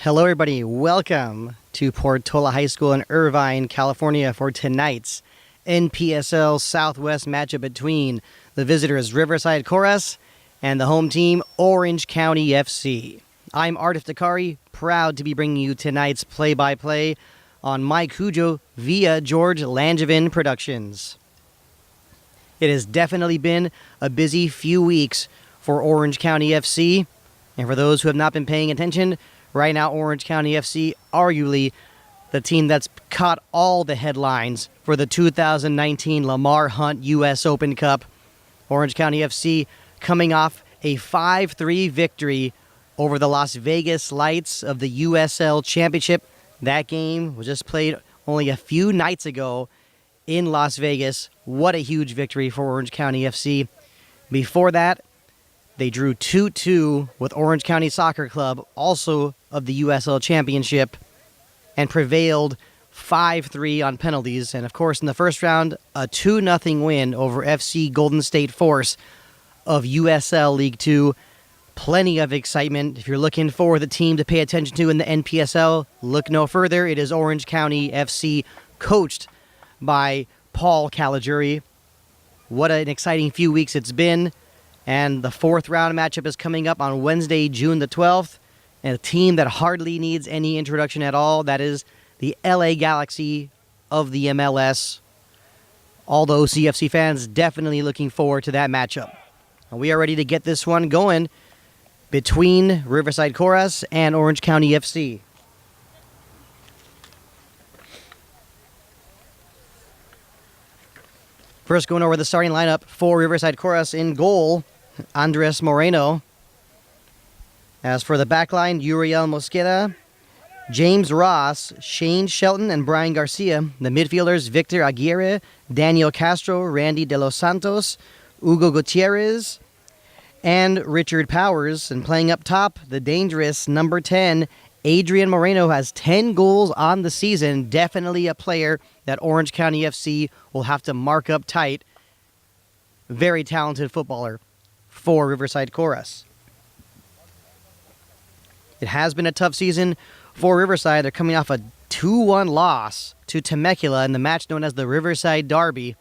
Hello, everybody. Welcome to Portola High School in Irvine, California for tonight's Npsl Southwest matchup between the visitors Riverside Coras and the home team Orange County FC. I'm Art Iftikhari, proud to be bringing you tonight's play-by-play on Mike Hujo via George Langevin Productions. It has definitely been a busy few weeks for Orange County FC, and for those who have not been paying attention, right now Orange County FC, arguably the team that's caught all the headlines for the 2019 Lamar Hunt U.S. Open Cup. Orange County FC coming off a 5-3 victory over the Las Vegas Lights of the USL Championship. That game was just played only a few nights ago in Las Vegas. What a huge victory for Orange County FC. Before that, they drew 2-2 with Orange County Soccer Club, also of the USL Championship, and prevailed 5-3 on penalties. And of course, in the first round, a 2-0 win over FC Golden State Force of USL League 2. Plenty of excitement. If you're looking for the team to pay attention to in the NPSL, look no further. It is Orange County FC, coached by Paul Caligiuri. What an exciting few weeks it's been. And the fourth round matchup is coming up on Wednesday, June the 12th. And a team that hardly needs any introduction at all, that is the LA Galaxy of the MLS. All the OCFC fans definitely looking forward to that matchup. And we are ready to get this one going between Riverside Coras and Orange County FC. First, going over the starting lineup for Riverside Coras. In goal, Andres Moreno. As for the backline, Uriel Mosqueda, James Ross, Shane Shelton, and Brian Garcia. The midfielders, Victor Aguirre, Daniel Castro, Randy De Los Santos, Hugo Gutierrez, and Richard Powers. And playing up top, the dangerous number 10, Adrian Moreno, has 10 goals on the season. Definitely a player that Orange County FC will have to mark up tight. Very talented footballer for Riverside Coras. It has been a tough season for Riverside. They're coming off a 2-1 loss to Temecula in the match known as the Riverside Derby.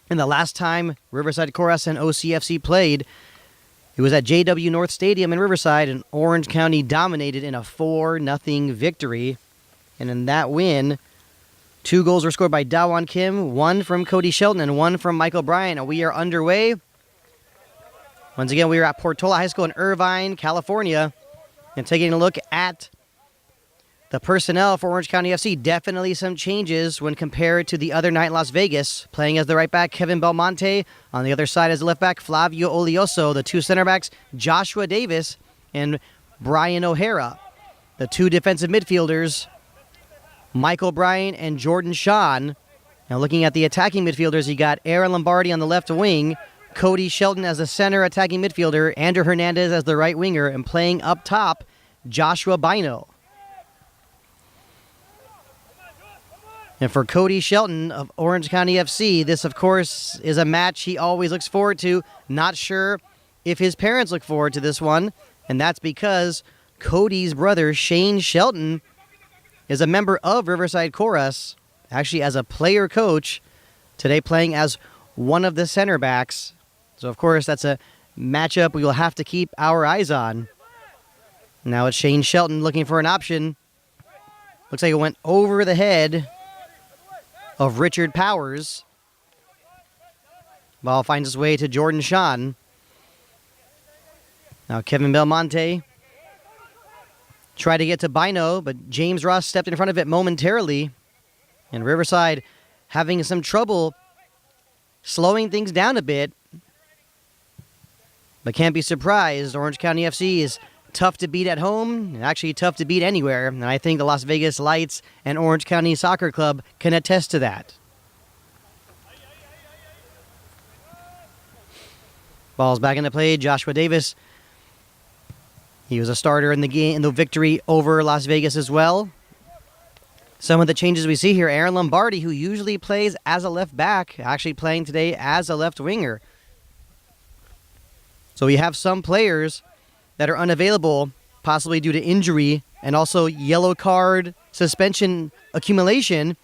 And the last time Riverside Coras and OCFC played, it was at JW North Stadium in Riverside, and Orange County dominated in a 4-0 victory. And in that win, 2 goals were scored by Dawan Kim, 1 from Cody Shelton, and 1 from Michael Bryan. And we are underway. Once again, we are at Portola High School in Irvine, California, and taking a look at the personnel for Orange County FC. Definitely some changes when compared to the other night in Las Vegas. Playing as the right back, Kevin Belmonte. On the other side as the left back, Flavio Olioso. The 2 center backs, Joshua Davis and Brian O'Hara. The 2 defensive midfielders, Michael Bryan and Jordan Sean. Now looking at the attacking midfielders, you got Aaron Lombardi on the left wing, Cody Shelton as the center attacking midfielder, Andrew Hernandez as the right winger, and playing up top, Joshua Bino. And for Cody Shelton of Orange County FC, this, of course, is a match he always looks forward to. Not sure if his parents look forward to this one, and that's because Cody's brother, Shane Shelton, is a member of Riverside Coras, actually as a player coach, today playing as one of the center backs. So, of course, that's a matchup we will have to keep our eyes on. Now it's Shane Shelton looking for an option. Looks like it went over the head of Richard Powers. Ball finds its way to Jordan Sean. Now Kevin Belmonte tried to get to Bino, but James Ross stepped in front of it momentarily. And Riverside having some trouble slowing things down a bit. But can't be surprised. Orange County FC is tough to beat at home, and actually tough to beat anywhere. And I think the Las Vegas Lights and Orange County Soccer Club can attest to that. Ball's back into play. Joshua Davis. He was a starter in the game, in the victory over Las Vegas as well. Some of the changes we see here, Aaron Lombardi, who usually plays as a left back, actually playing today as a left winger. So we have some players that are unavailable, possibly due to injury and also yellow card suspension accumulation.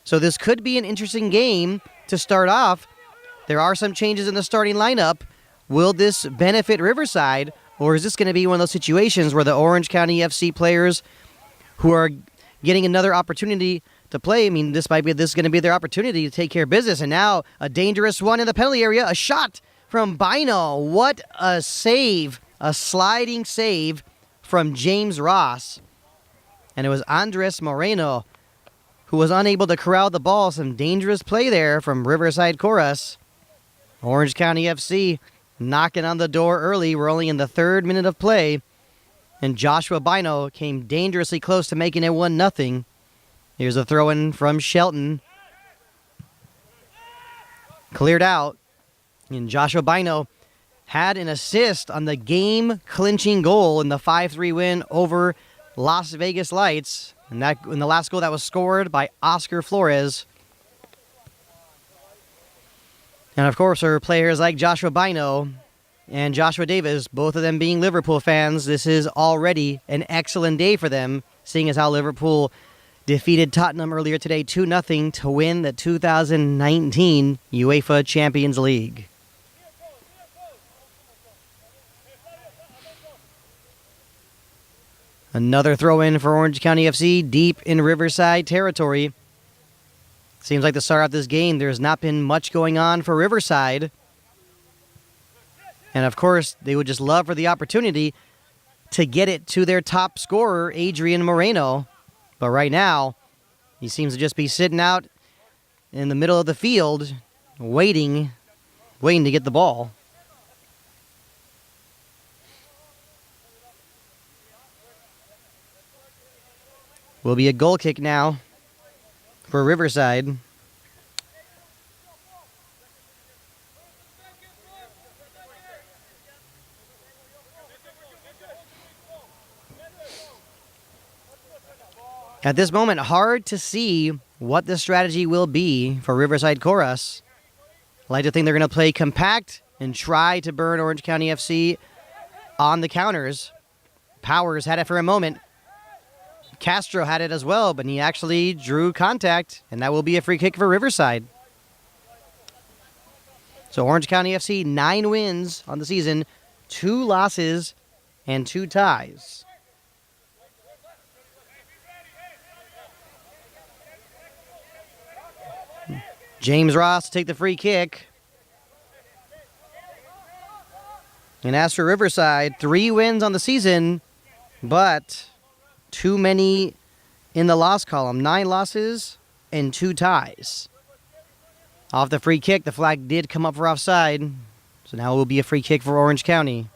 So this could be an interesting game to start off. There are some changes in the starting lineup. Will this benefit Riverside, or is this going to be one of those situations where the Orange County FC players who are getting another opportunity to play, this is going to be their opportunity to take care of business. And now a dangerous one in the penalty area, a shot from Bino. What a save, a sliding save from James Ross. And it was Andres Moreno who was unable to corral the ball. Some dangerous play there from Riverside Coras. Orange County FC knocking on the door early. We're only in the 3rd minute of play. And Joshua Bino came dangerously close to making it 1-0. Here's a throw-in from Shelton. Cleared out. And Joshua Bino had an assist on the game-clinching goal in the 5-3 win over Las Vegas Lights. And that in the last goal that was scored by Oscar Flores. And of course, for players like Joshua Bino and Joshua Davis, both of them being Liverpool fans, this is already an excellent day for them, seeing as how Liverpool defeated Tottenham earlier today 2-0 to win the 2019 UEFA Champions League. Another throw-in for Orange County FC deep in Riverside territory. Seems like to start out this game, there's not been much going on for Riverside. And of course, they would just love for the opportunity to get it to their top scorer, Adrian Moreno. But right now, he seems to just be sitting out in the middle of the field, waiting to get the ball. Will be a goal kick now for Riverside. At this moment, hard to see what the strategy will be for Riverside Coras. I like to think they're going to play compact and try to burn Orange County FC on the counters. Powers had it for a moment. Castro had it as well, but he actually drew contact, and that will be a free kick for Riverside. So Orange County FC, 9 wins on the season, 2 losses, and 2 ties. James Ross to take the free kick. And as for Riverside, 3 wins on the season, but too many in the loss column. 9 losses and 2 ties. Off the free kick, the flag did come up for offside. So now it will be a free kick for Orange County.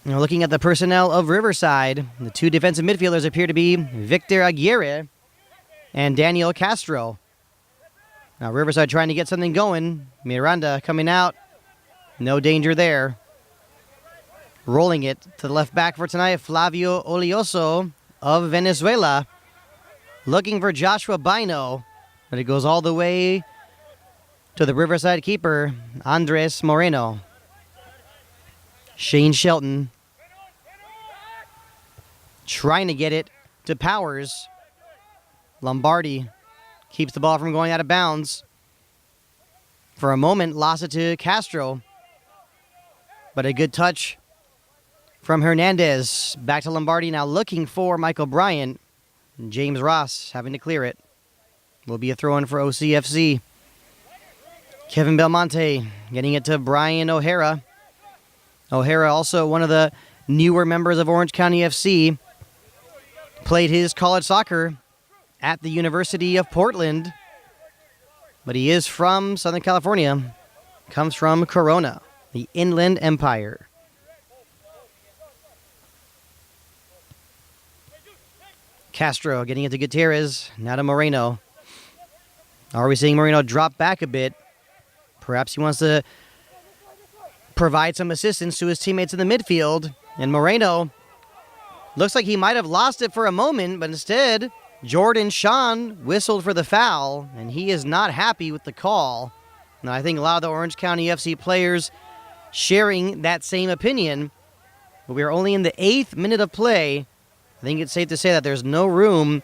Now looking at the personnel of Riverside, the 2 defensive midfielders appear to be Victor Aguirre and Daniel Castro. Now Riverside trying to get something going. Miranda coming out. No danger there. Rolling it to the left back for tonight, Flavio Olioso of Venezuela. Looking for Joshua Bino, but it goes all the way to the Riverside keeper, Andres Moreno. Shane Shelton trying to get it to Powers. Lombardi keeps the ball from going out of bounds. For a moment, lost it to Castro. But a good touch from Hernandez. Back to Lombardi now looking for Michael Bryant. James Ross having to clear it. Will be a throw-in for OCFC. Kevin Belmonte getting it to Brian O'Hara. O'Hara, also one of the newer members of Orange County FC. Played his college soccer at the University of Portland. But he is from Southern California. Comes from Corona, the Inland Empire. Castro getting it to Gutierrez. Now to Moreno. Are we seeing Moreno drop back a bit? Perhaps he wants to provide some assistance to his teammates in the midfield. And Moreno looks like he might have lost it for a moment, but instead, Jordan Sean whistled for the foul, and he is not happy with the call. And I think a lot of the Orange County FC players sharing that same opinion. But we are only in the 8th minute of play. I think it's safe to say that there's no room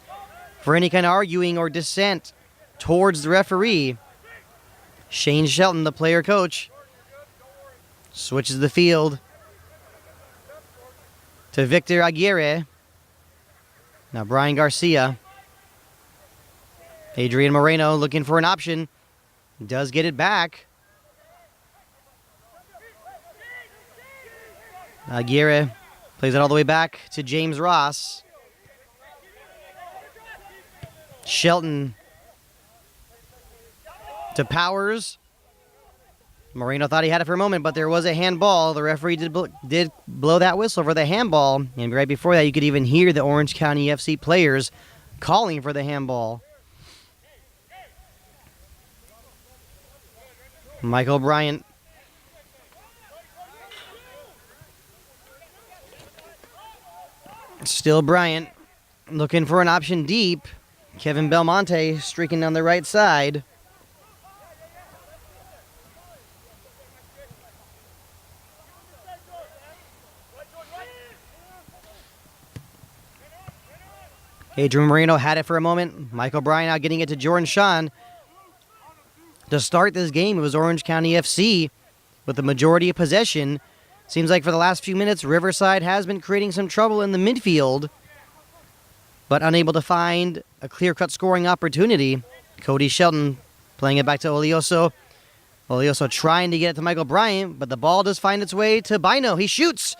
for any kind of arguing or dissent towards the referee. Shane Shelton, the player coach, switches the field to Victor Aguirre. Now Brian Garcia. Adrian Moreno looking for an option. Does get it back. Aguirre plays it all the way back to James Ross. Shelton to Powers. Moreno thought he had it for a moment, but there was a handball. The referee did blow that whistle for the handball. And right before that, you could even hear the Orange County FC players calling for the handball. Michael Bryant. Still Bryant looking for an option deep. Kevin Belmonte streaking down the right side. Adrian Moreno had it for a moment. Michael Bryant now getting it to Jordan Sean. To start this game, it was Orange County FC with the majority of possession. Seems like for the last few minutes, Riverside has been creating some trouble in the midfield, but unable to find a clear-cut scoring opportunity. Cody Shelton playing it back to Olioso. Olioso trying to get it to Michael Bryant, but the ball does find its way to Bino. He shoots.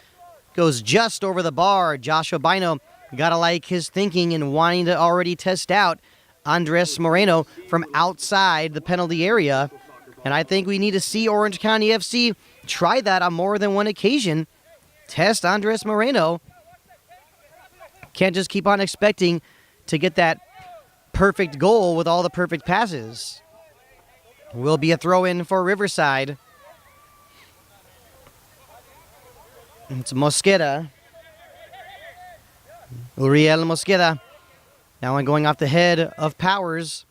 Goes just over the bar. Joshua Bino, gotta like his thinking and wanting to already test out Andres Moreno from outside the penalty area. And I think we need to see Orange County FC try that on more than one occasion. Test Andres Moreno. Can't just keep on expecting to get that perfect goal with all the perfect passes. Will be a throw-in for Riverside. It's Mosqueda. Uriel Mosqueda. Now one going off the head of Powers.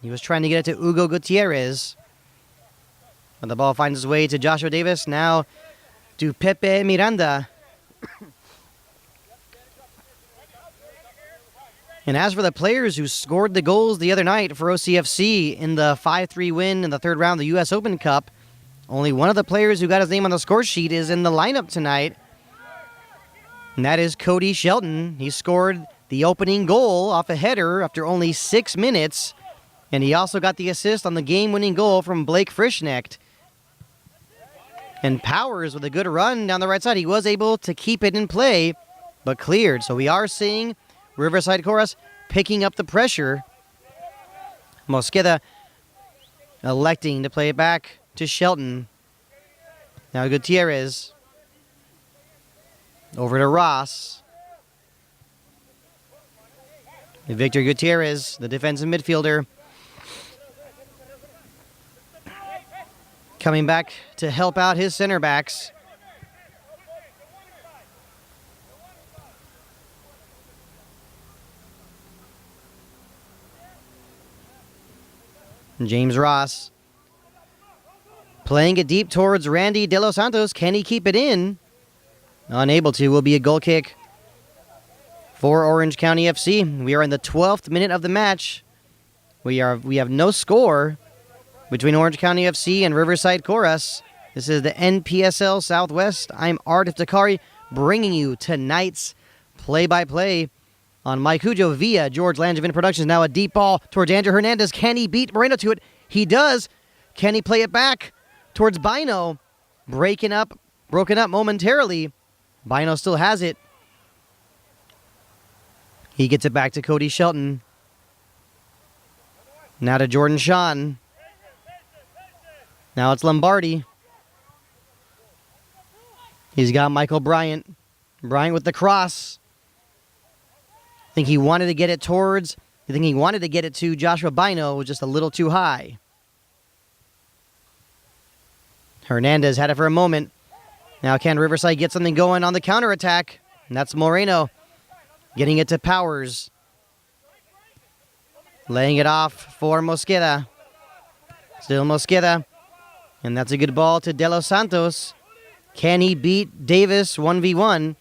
He was trying to get it to Hugo Gutierrez. But the ball finds its way to Joshua Davis. Now to Pepe Miranda. And as for the players who scored the goals the other night for OCFC in the 5-3 win in the third round of the U.S. Open Cup, only one of the players who got his name on the score sheet is in the lineup tonight. And that is Cody Shelton. He scored the opening goal off a header after only 6 minutes. And he also got the assist on the game-winning goal from Blake Frischnecht. And Powers with a good run down the right side. He was able to keep it in play, but cleared. So we are seeing Riverside Coras picking up the pressure. Mosqueda electing to play it back to Shelton. Now Gutierrez. Over to Ross. Victor Gutierrez, the defensive midfielder, coming back to help out his center backs. James Ross playing it deep towards Randy De Los Santos. Can he keep it in? Unable to. Will be a goal kick for Orange County FC. We are in the 12th minute of the match. We have no score between Orange County FC and Riverside Coras. This is the NPSL Southwest. I'm Art Iftikhari, bringing you tonight's play-by-play on Mike Hujo via George Langevin Productions. Now a deep ball towards Andrew Hernandez. Can he beat Moreno to it? He does. Can he play it back towards Bino? Broken up momentarily. Bino still has it. He gets it back to Cody Shelton. Now to Jordan Sean. Now it's Lombardi. He's got Michael Bryant. Bryant with the cross. I think he wanted to get it to Joshua Bino. It was just a little too high. Hernandez had it for a moment. Now can Riverside get something going on the counterattack? And that's Moreno getting it to Powers. Laying it off for Mosqueda. Still Mosqueda And that's a good ball to De Los Santos. Can he beat Davis 1v1?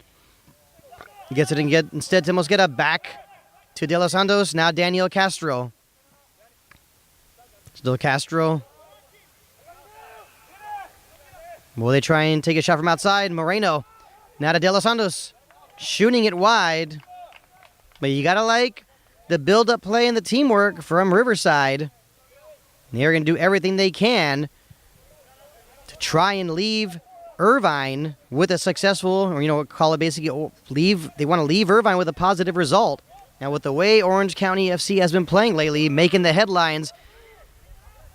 Gets it and instead to Mosqueda, back to De Los Santos. Now Daniel Castro. Still Castro. Will they try and take a shot from outside? Moreno. Now to De Los Santos. Shooting it wide. But you gotta like the build-up play and the teamwork from Riverside. They're going to do everything they can to try and leave Irvine with a successful, or call it basically leave. They want to leave Irvine with a positive result. Now, with the way Orange County FC has been playing lately, making the headlines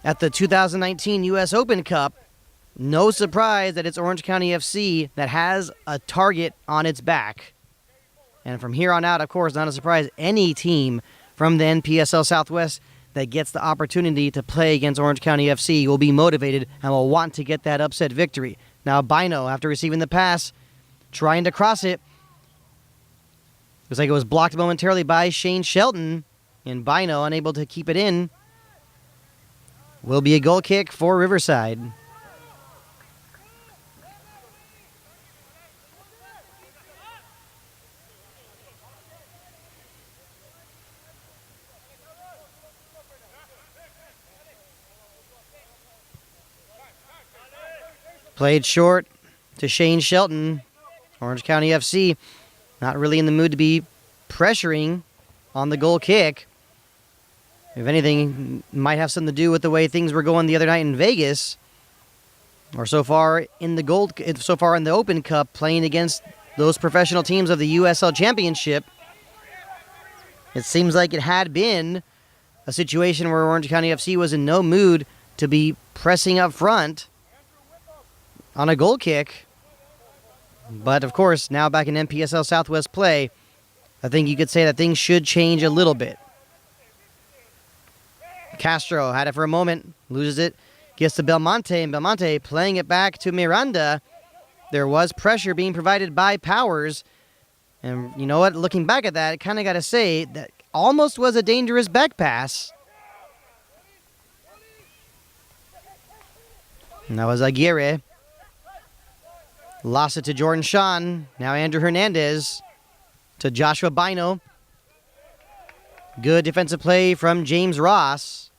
at the 2019 U.S. Open Cup, no surprise that it's Orange County FC that has a target on its back. And from here on out, of course, not a surprise, any team from the NPSL Southwest that gets the opportunity to play against Orange County FC will be motivated and will want to get that upset victory. Now, Bino, after receiving the pass, trying to cross it. Looks like it was blocked momentarily by Shane Shelton. And Bino, unable to keep it in, will be a goal kick for Riverside. Played short to Shane Shelton. Orange County FC not really in the mood to be pressuring on the goal kick. If anything, it might have something to do with the way things were going the other night in Vegas, or so far in the Open Cup, playing against those professional teams of the USL Championship. It seems like it had been a situation where Orange County FC was in no mood to be pressing up front on a goal kick. But, of course, now back in NPSL Southwest play, I think you could say that things should change a little bit. Castro had it for a moment, loses it, gets to Belmonte, and Belmonte playing it back to Miranda. There was pressure being provided by Powers. And you know what? Looking back at that, I kind of got to say that almost was a dangerous back pass. And that was Aguirre. Lost it to Jordan Sean. Now Andrew Hernandez to Joshua Bino. Good defensive play from James Ross.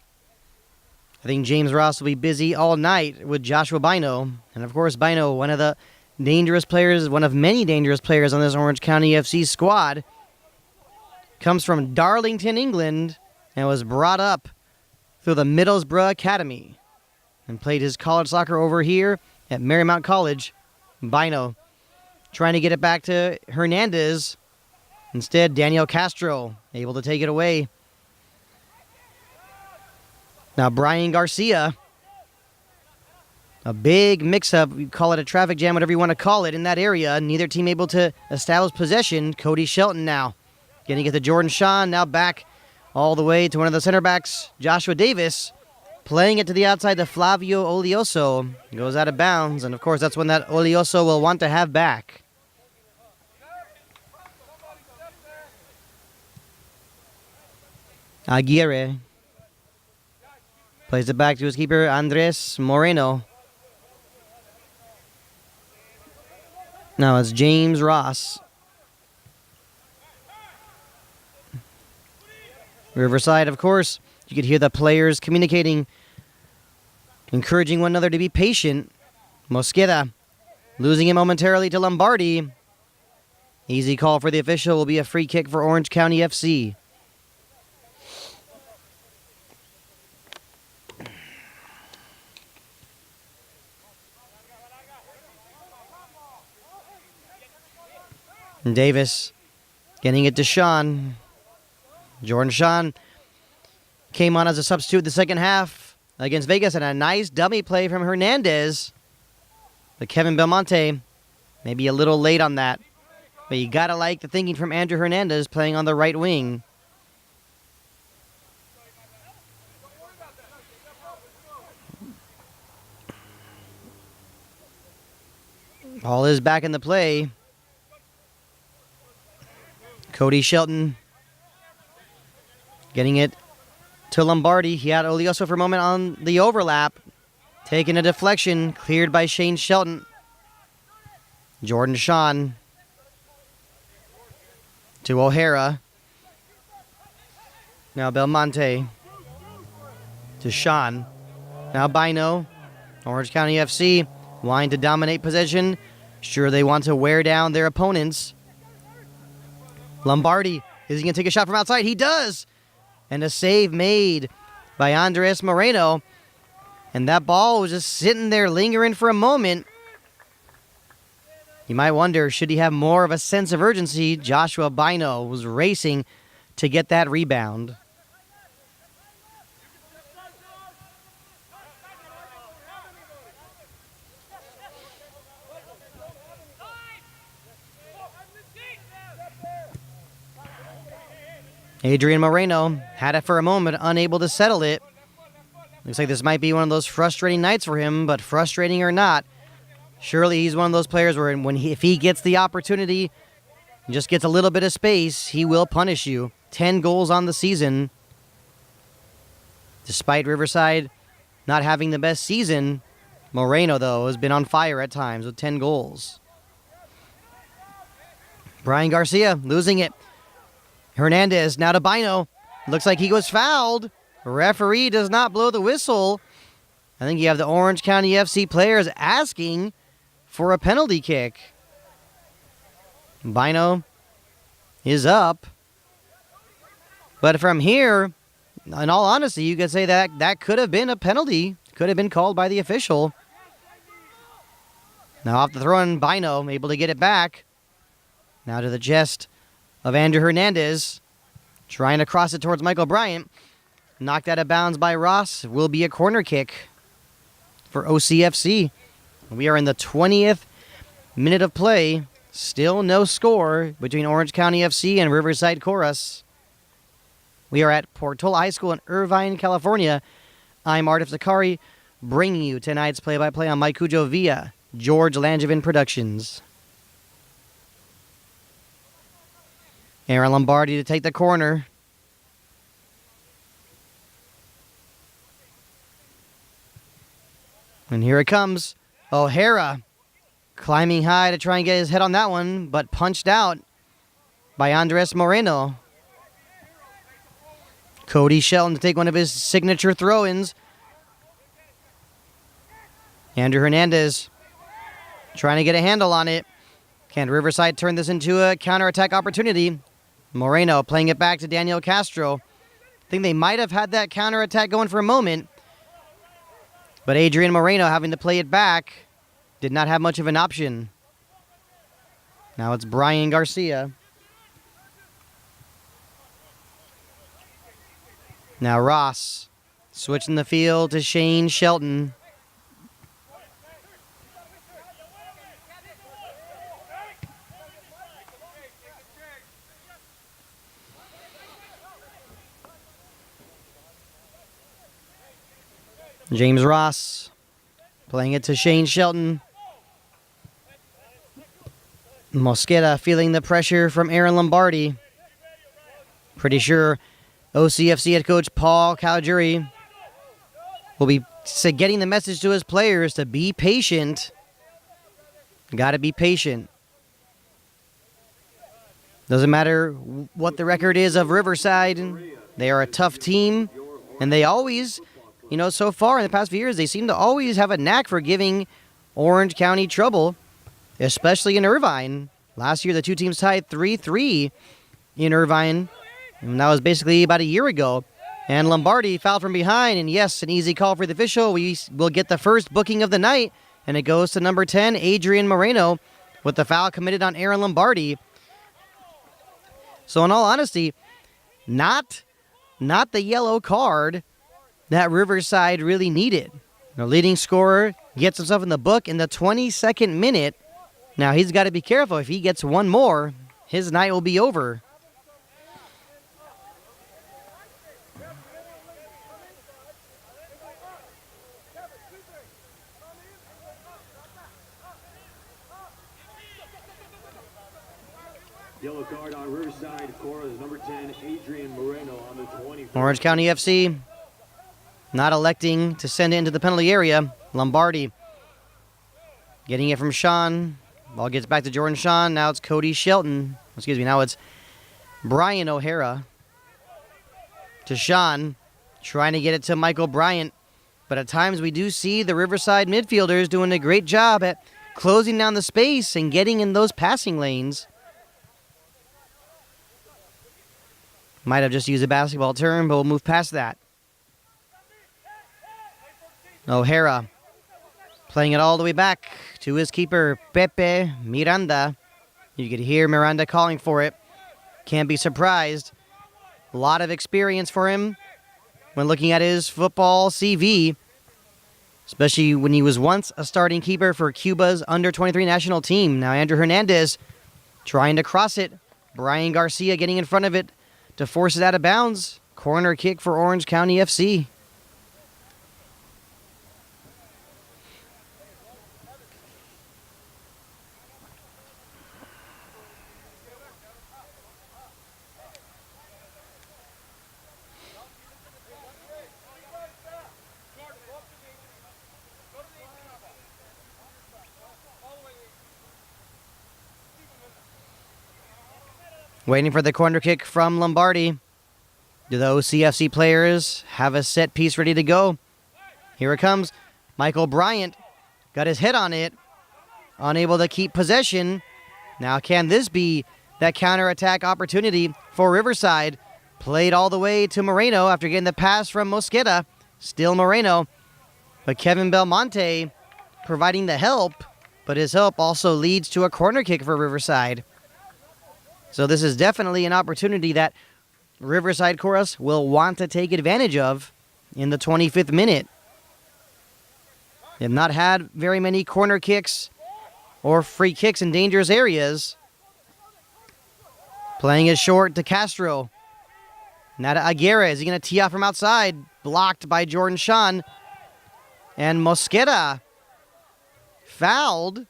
I think James Ross will be busy all night with Joshua Bino. And of course, Bino, one of the dangerous players, one of many dangerous players on this Orange County FC squad. Comes from Darlington, England, and was brought up through the Middlesbrough Academy. And played his college soccer over here at Marymount College. Bino trying to get it back to Hernandez. Instead, Daniel Castro able to take it away. Now Brian Garcia. A big mix-up. You call it a traffic jam, whatever you want to call it, in that area. Neither team able to establish possession. Cody Shelton now getting it to Jordan Sean. Now back all the way to one of the center backs, Joshua Davis. Playing it to the outside to Flavio Olioso. Goes out of bounds. And, of course, that's when that Olioso will want to have back. Aguirre. Plays it back to his keeper, Andres Moreno. Now it's James Ross. Riverside, of course. You could hear the players communicating, encouraging one another to be patient. Mosqueda losing it momentarily to Lombardi. Easy call for the official, will be a free kick for Orange County FC. And Davis getting it to Sean. Jordan Sean came on as a substitute in the second half against Vegas, and a nice dummy play from Hernandez. But Kevin Belmonte maybe a little late on that. But you got to like the thinking from Andrew Hernandez playing on the right wing. All is back in the play. Cody Shelton getting it to Lombardi. He had Olioso for a moment on the overlap. Taking a deflection, cleared by Shane Shelton. Jordan Sean to O'Hara. Now Belmonte to Sean. Now Bino. Orange County FC wanting to dominate possession. Sure, they want to wear down their opponents. Lombardi, is he going to take a shot from outside? He does! And a save made by Andres Moreno. And that ball was just sitting there lingering for a moment. You might wonder, should he have more of a sense of urgency? Joshua Bino was racing to get that rebound. Adrian Moreno had it for a moment, unable to settle it. Looks like this might be one of those frustrating nights for him, but frustrating or not, surely he's one of those players where if he gets the opportunity, just gets a little bit of space, he will punish you. 10 goals on the season. Despite Riverside not having the best season, Moreno, though, has been on fire at times with 10 goals. Brian Garcia losing it. Hernandez now to Bino. Looks like he was fouled. Referee does not blow the whistle. I think you have the Orange County FC players asking for a penalty kick. Bino is up. But from here, in all honesty, you could say that could have been a penalty. Could have been called by the official. Now off the throw in, Bino able to get it back. Now to the chest of Andrew Hernandez. Trying to cross it towards Michael Bryant. Knocked out of bounds by Ross. Will be a corner kick for OCFC. We are in the 20th minute of play. Still no score between Orange County FC and Riverside Coras. We are at Portola High School in Irvine, California. I'm Artif Zakari, bringing you tonight's play-by-play on Mike Cujo via George Langevin Productions. Aaron Lombardi to take the corner. And here it comes. O'Hara climbing high to try and get his head on that one, but punched out by Andres Moreno. Cody Shelton to take one of his signature throw-ins. Andrew Hernandez trying to get a handle on it. Can Riverside turn this into a counterattack opportunity? Moreno playing it back to Daniel Castro. I think they might have had that counterattack going for a moment. But Adrian Moreno having to play it back did not have much of an option. Now it's Brian Garcia. Now Ross switching the field to Shane Shelton. James Ross playing it to Shane Shelton. Mosqueda feeling the pressure from Aaron Lombardi. Pretty sure OCFC head coach Paul Caligiuri will be getting the message to his players to be patient. Got to be patient. Doesn't matter what the record is of Riverside. They are a tough team, and they always, so far in the past few years, they seem to always have a knack for giving Orange County trouble, especially in Irvine. Last year, the two teams tied 3-3 in Irvine, and that was basically about a year ago. And Lombardi fouled from behind, and yes, an easy call for the official. We will get the first booking of the night, and it goes to number 10, Adrian Moreno, with the foul committed on Aaron Lombardi. So in all honesty, not the yellow card that Riverside really needed. The leading scorer gets himself in the book in the 22nd minute. Now he's got to be careful. If he gets one more, his night will be over. Yellow card on Riverside. Coras number 10, Adrian Moreno on the 20. Orange County FC not electing to send it into the penalty area. Lombardi getting it from Sean. Ball gets back to Jordan Sean. Now it's Cody Shelton. Excuse me, now it's Brian O'Hara to Sean, trying to get it to Michael Bryant. But at times we do see the Riverside midfielders doing a great job at closing down the space and getting in those passing lanes. Might have just used a basketball term, but we'll move past that. O'Hara playing it all the way back to his keeper, Pepe Miranda. You could hear Miranda calling for it. Can't be surprised. A lot of experience for him when looking at his football CV, especially when he was once a starting keeper for Cuba's under-23 national team. Now Andrew Hernandez trying to cross it. Brian Garcia getting in front of it to force it out of bounds. Corner kick for Orange County FC. Waiting for the corner kick from Lombardi. Do the OCFC players have a set piece ready to go? Here it comes. Michael Bryant got his head on it. Unable to keep possession. Now can this be that counterattack opportunity for Riverside? Played all the way to Moreno after getting the pass from Mosqueda. Still Moreno. But Kevin Belmonte providing the help. But his help also leads to a corner kick for Riverside. So this is definitely an opportunity that Riverside Coras will want to take advantage of in the 25th minute. They have not had very many corner kicks or free kicks in dangerous areas. Playing it short to Castro. Now to Aguirre. Is he going to tee off from outside? Blocked by Jordan Sean. And Mosqueda fouled.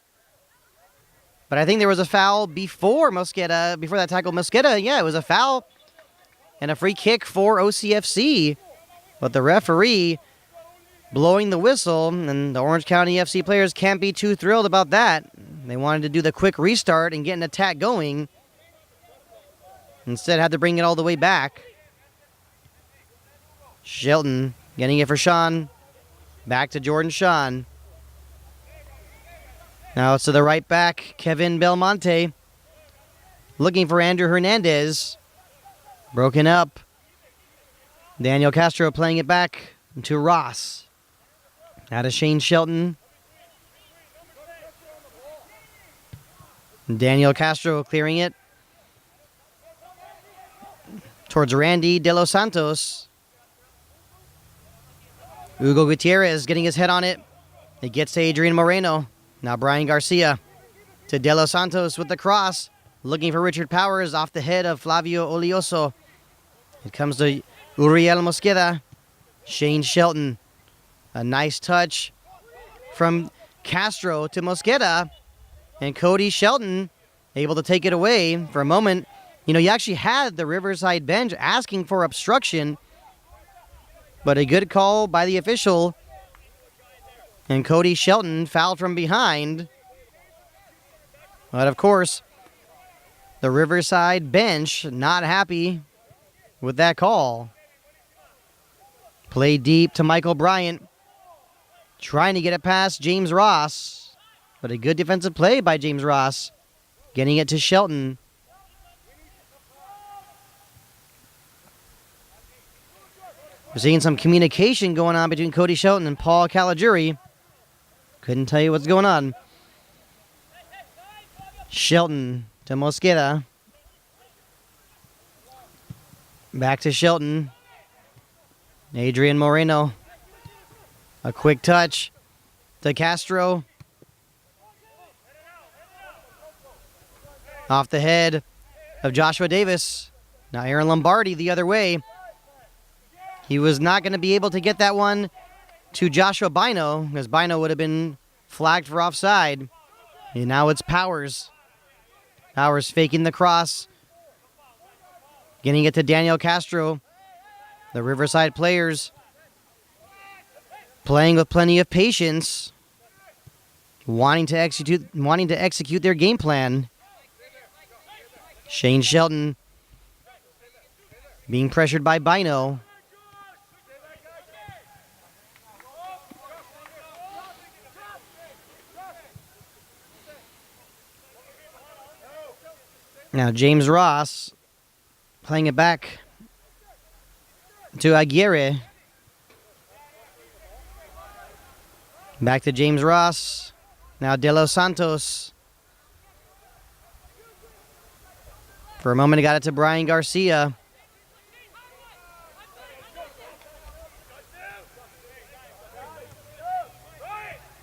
But I think there was a foul before that tackle. Mosqueda, yeah, it was a foul. And a free kick for OCFC. But the referee blowing the whistle, and the Orange County FC players can't be too thrilled about that. They wanted to do the quick restart and get an attack going. Instead, had to bring it all the way back. Shelton getting it for Sean. Back to Jordan Sean. Now it's to the right back, Kevin Belmonte. Looking for Andrew Hernandez. Broken up. Daniel Castro playing it back to Ross. Now to Shane Shelton. Daniel Castro clearing it towards Randy De Los Santos. Hugo Gutierrez getting his head on it. It gets to Adrian Moreno. Now Brian Garcia to De Los Santos with the cross. Looking for Richard Powers off the head of Flavio Olioso. It comes to Uriel Mosqueda. Shane Shelton. A nice touch from Castro to Mosqueda. And Cody Shelton able to take it away for a moment. You know, you actually had the Riverside bench asking for obstruction. But a good call by the official. And Cody Shelton fouled from behind. But of course, the Riverside bench not happy with that call. Play deep to Michael Bryant. Trying to get it past James Ross. But a good defensive play by James Ross. Getting it to Shelton. We're seeing some communication going on between Cody Shelton and Paul Caligiuri. Couldn't tell you what's going on. Shelton to Mosqueda. Back to Shelton. Adrian Moreno. A quick touch to Castro. Off the head of Joshua Davis. Now Aaron Lombardi the other way. He was not going to be able to get that one to Joshua Bino, because Bino would have been flagged for offside. And now it's Powers. Powers faking the cross. Getting it to Daniel Castro. The Riverside players playing with plenty of patience, wanting to execute their game plan. Shane Shelton being pressured by Bino. Now James Ross playing it back to Aguirre. Back to James Ross. Now De Los Santos. For a moment, he got it to Brian Garcia.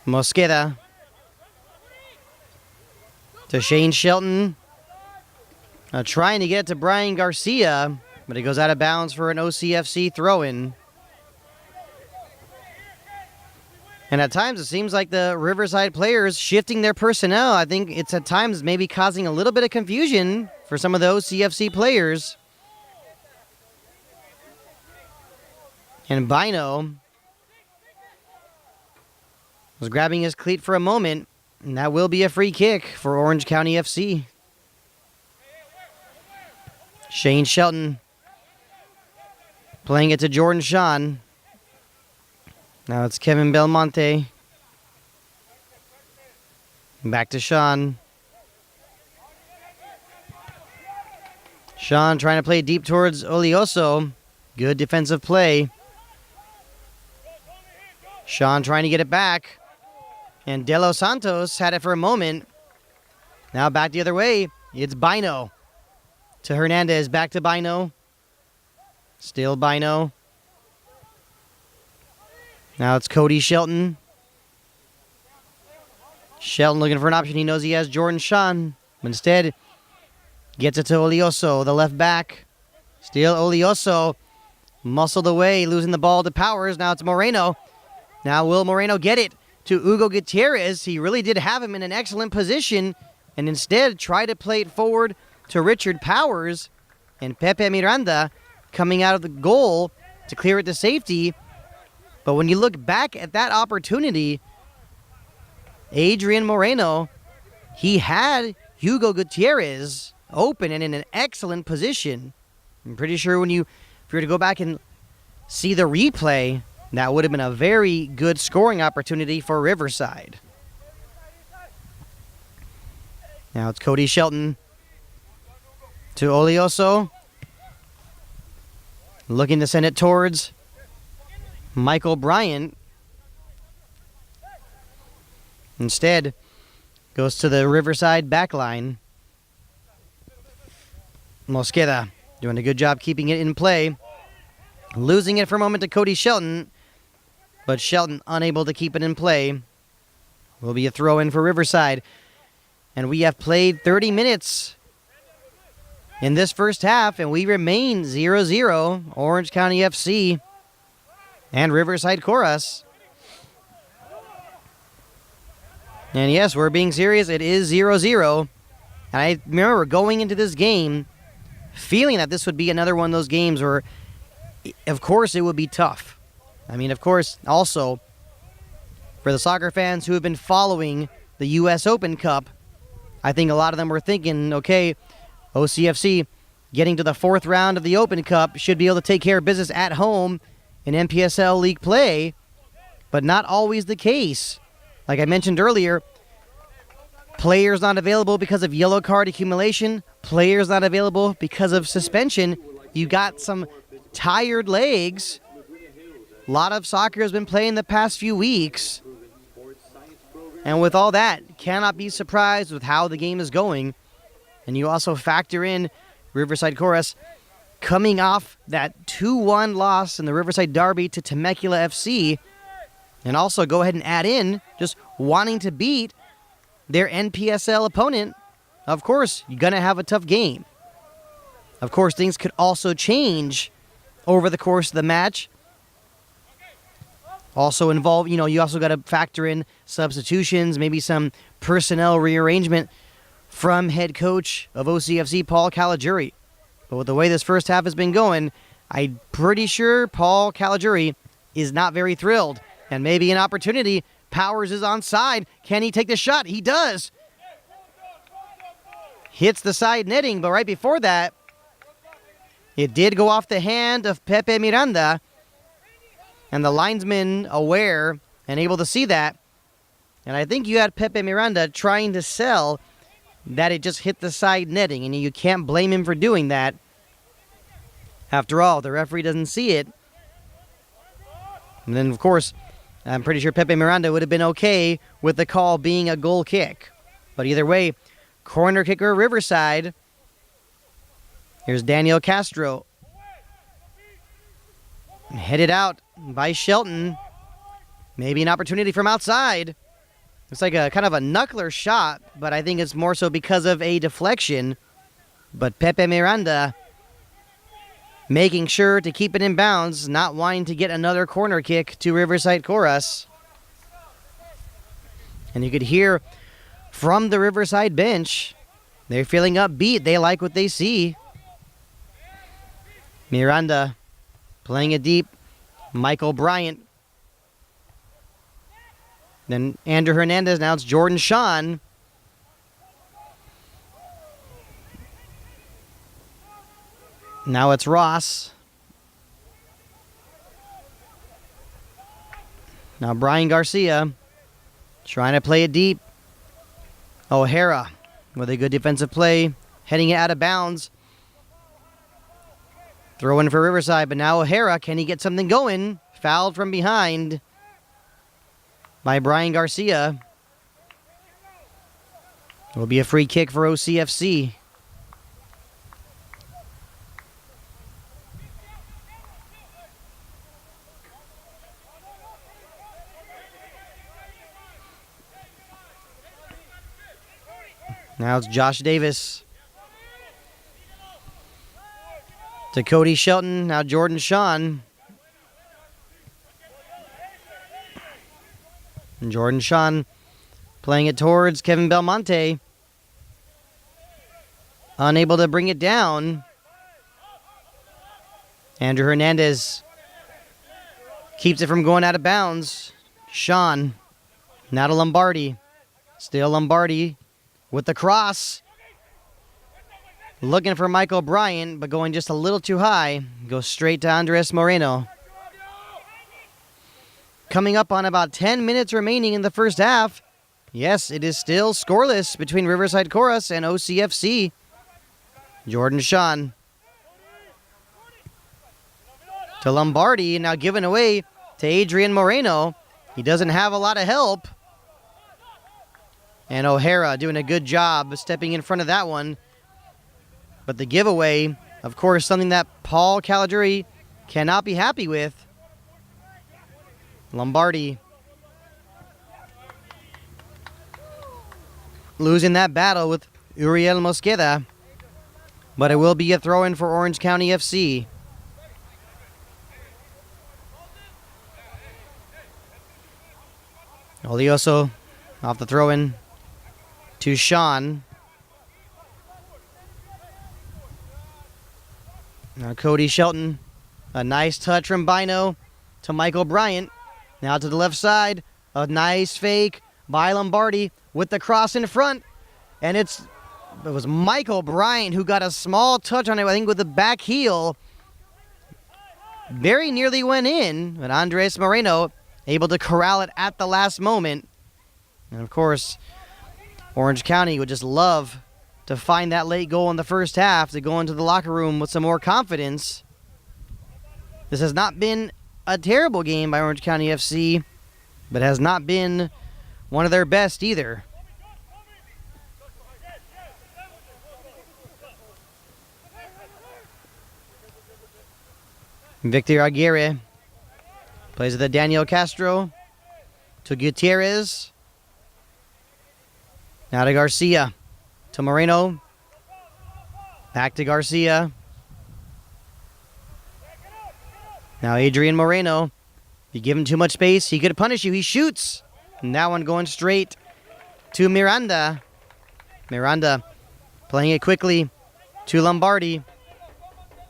Mosqueda. To Shane Shelton. Now trying to get it to Brian Garcia, but it goes out of bounds for an OCFC throw-in. And at times, it seems like the Riverside players shifting their personnel. I think it's at times maybe causing a little bit of confusion for some of the OCFC players. And Bino was grabbing his cleat for a moment, and that will be a free kick for Orange County FC. Shane Shelton playing it to Jordan Sean. Now it's Kevin Belmonte. Back to Sean. Sean trying to play deep towards Olioso. Good defensive play. Sean trying to get it back. And De Los Santos had it for a moment. Now back the other way. It's Bino. To Hernandez. Back to Bino. Still Bino. Now it's Cody Shelton. Shelton looking for an option. He knows he has Jordan Sean. Instead, gets it to Olioso, the left back. Still Olioso. Muscled away, losing the ball to Powers. Now it's Moreno. Now will Moreno get it to Hugo Gutierrez? He really did have him in an excellent position. And instead, try to play it forward to Richard Powers. And Pepe Miranda coming out of the goal to clear it to safety. But when you look back at that opportunity, Adrian Moreno, he had Hugo Gutierrez open and in an excellent position. I'm pretty sure if you were to go back and see the replay, that would have been a very good scoring opportunity for Riverside. Now it's Cody Shelton to Olioso. Looking to send it towards Michael Bryant. Instead, goes to the Riverside backline. Mosqueda doing a good job keeping it in play. Losing it for a moment to Cody Shelton, but Shelton unable to keep it in play. Will be a throw-in for Riverside. And we have played 30 minutes in this first half, and we remain 0-0, Orange County FC and Riverside Coras. And yes, we're being serious. It is 0-0. And I remember going into this game feeling that this would be another one of those games where, of course, it would be tough. I mean, of course, also, for the soccer fans who have been following the U.S. Open Cup, I think a lot of them were thinking, okay, OCFC getting to the fourth round of the Open Cup should be able to take care of business at home in Npsl League play, but not always the case. Like I mentioned earlier, players not available because of yellow card accumulation, players not available because of suspension. You got some tired legs. A lot of soccer has been playing the past few weeks. And with all that, cannot be surprised with how the game is going. And you also factor in Riverside Coras coming off that 2-1 loss in the Riverside Derby to Temecula FC. And also go ahead and add in just wanting to beat their NPSL opponent. Of course, you're going to have a tough game. Of course, things could also change over the course of the match. Also involve, you also got to factor in substitutions, maybe some personnel rearrangement from head coach of OCFC, Paul Caligiuri. But with the way this first half has been going, I'm pretty sure Paul Caligiuri is not very thrilled And maybe an opportunity. Powers is onside. Can he take the shot? He does. Hits the side netting, but right before that, it did go off the hand of Pepe Miranda. And the linesman aware and able to see that. And I think you had Pepe Miranda trying to sell that it just hit the side netting. And you can't blame him for doing that. After all, the referee doesn't see it. And then, of course, I'm pretty sure Pepe Miranda would have been okay with the call being a goal kick. But either way, corner kicker Riverside. Here's Daniel Castro. Headed out by Shelton. Maybe an opportunity from outside. It's like a kind of a knuckler shot, but I think it's more so because of a deflection. But Pepe Miranda making sure to keep it in bounds, not wanting to get another corner kick to Riverside Coras. And you could hear from the Riverside bench, they're feeling upbeat. They like what they see. Miranda playing it deep. Michael Bryant. Then Andrew Hernandez. Now it's Jordan Sean. Now it's Ross. Now Brian Garcia trying to play it deep. O'Hara with a good defensive play. Heading it out of bounds. Throw in for Riverside, but now O'Hara, can he get something going? Fouled from behind by Brian Garcia. It will be a free kick for OCFC. Now it's Josh Davis. To Cody Shelton. Now Jordan Sean. And Jordan Sean playing it towards Kevin Belmonte. Unable to bring it down. Andrew Hernandez keeps it from going out of bounds. Sean. Now to Lombardi. Still Lombardi with the cross. Looking for Michael Bryant, but going just a little too high. Goes straight to Andres Moreno. Coming up on about 10 minutes remaining in the first half. Yes, it is still scoreless between Riverside Coras and OCFC. Jordan Sean. To Lombardi, now given away to Adrian Moreno. He doesn't have a lot of help. And O'Hara doing a good job stepping in front of that one. But the giveaway, of course, something that Paul Caligiuri cannot be happy with. Lombardi losing that battle with Uriel Mosqueda. But it will be a throw-in for Orange County FC. Olioso off the throw-in to Sean. Now Cody Shelton. A nice touch from Bino to Michael Bryant. Now to the left side. A nice fake by Lombardi with the cross in front. And it was Michael Bryant who got a small touch on it, I think, with the back heel. Very nearly went in, but Andres Moreno able to corral it at the last moment. And of course, Orange County would just love to find that late goal in the first half to go into the locker room with some more confidence. This has not been a terrible game by Orange County FC, but has not been one of their best either. Victor Aguirre plays with the Daniel Castro to Gutierrez. Now to Garcia. To Moreno. Back to Garcia. Now Adrian Moreno. If you give him too much space, he could punish you. He shoots. And that one going straight to Miranda. Miranda playing it quickly to Lombardi.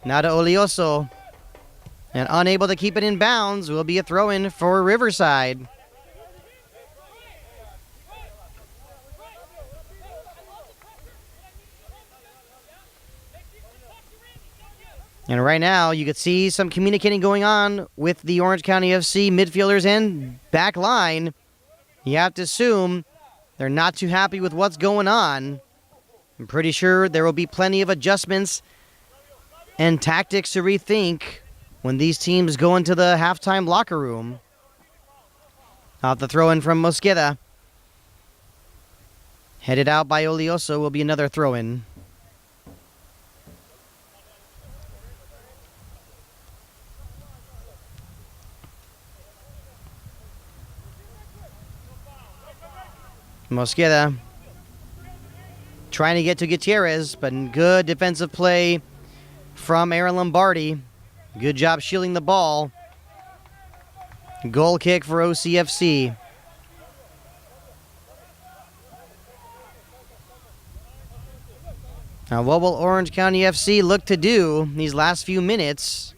Now to Olioso. And unable to keep it in bounds will be a throw-in for Riverside. And right now, you could see some communicating going on with the Orange County FC midfielders and back line. You have to assume they're not too happy with what's going on. I'm pretty sure there will be plenty of adjustments and tactics to rethink when these teams go into the halftime locker room. Off the throw-in from Mosqueda. Headed out by Olioso will be another throw-in. Mosqueda trying to get to Gutierrez, but good defensive play from Aaron Lombardi. Good job shielding the ball. Goal kick for OCFC. Now, what will Orange County FC look to do these last few minutes?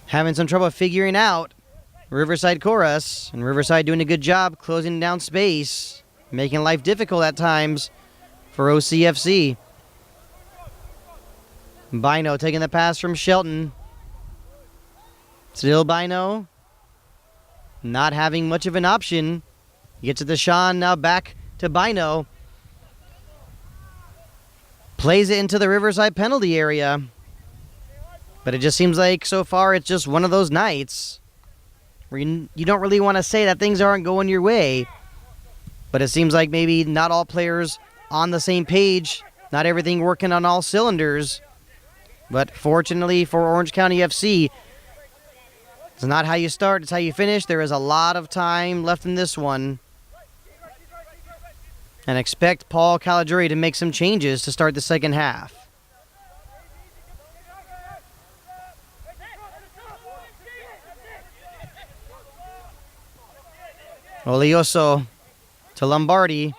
Having some trouble figuring out Riverside Coras, and Riverside doing a good job closing down space, making life difficult at times for OCFC. Bino taking the pass from Shelton. Still Bino, not having much of an option. Gets it to Sean, now back to Bino. Plays it into the Riverside penalty area. But it just seems like so far it's just one of those nights where you don't really want to say that things aren't going your way. But it seems like maybe not all players on the same page, not everything working on all cylinders. But fortunately for Orange County FC, it's not how you start, it's how you finish. There is a lot of time left in this one. And expect Paul Caligiuri to make some changes to start the second half. Olioso to Lombardi.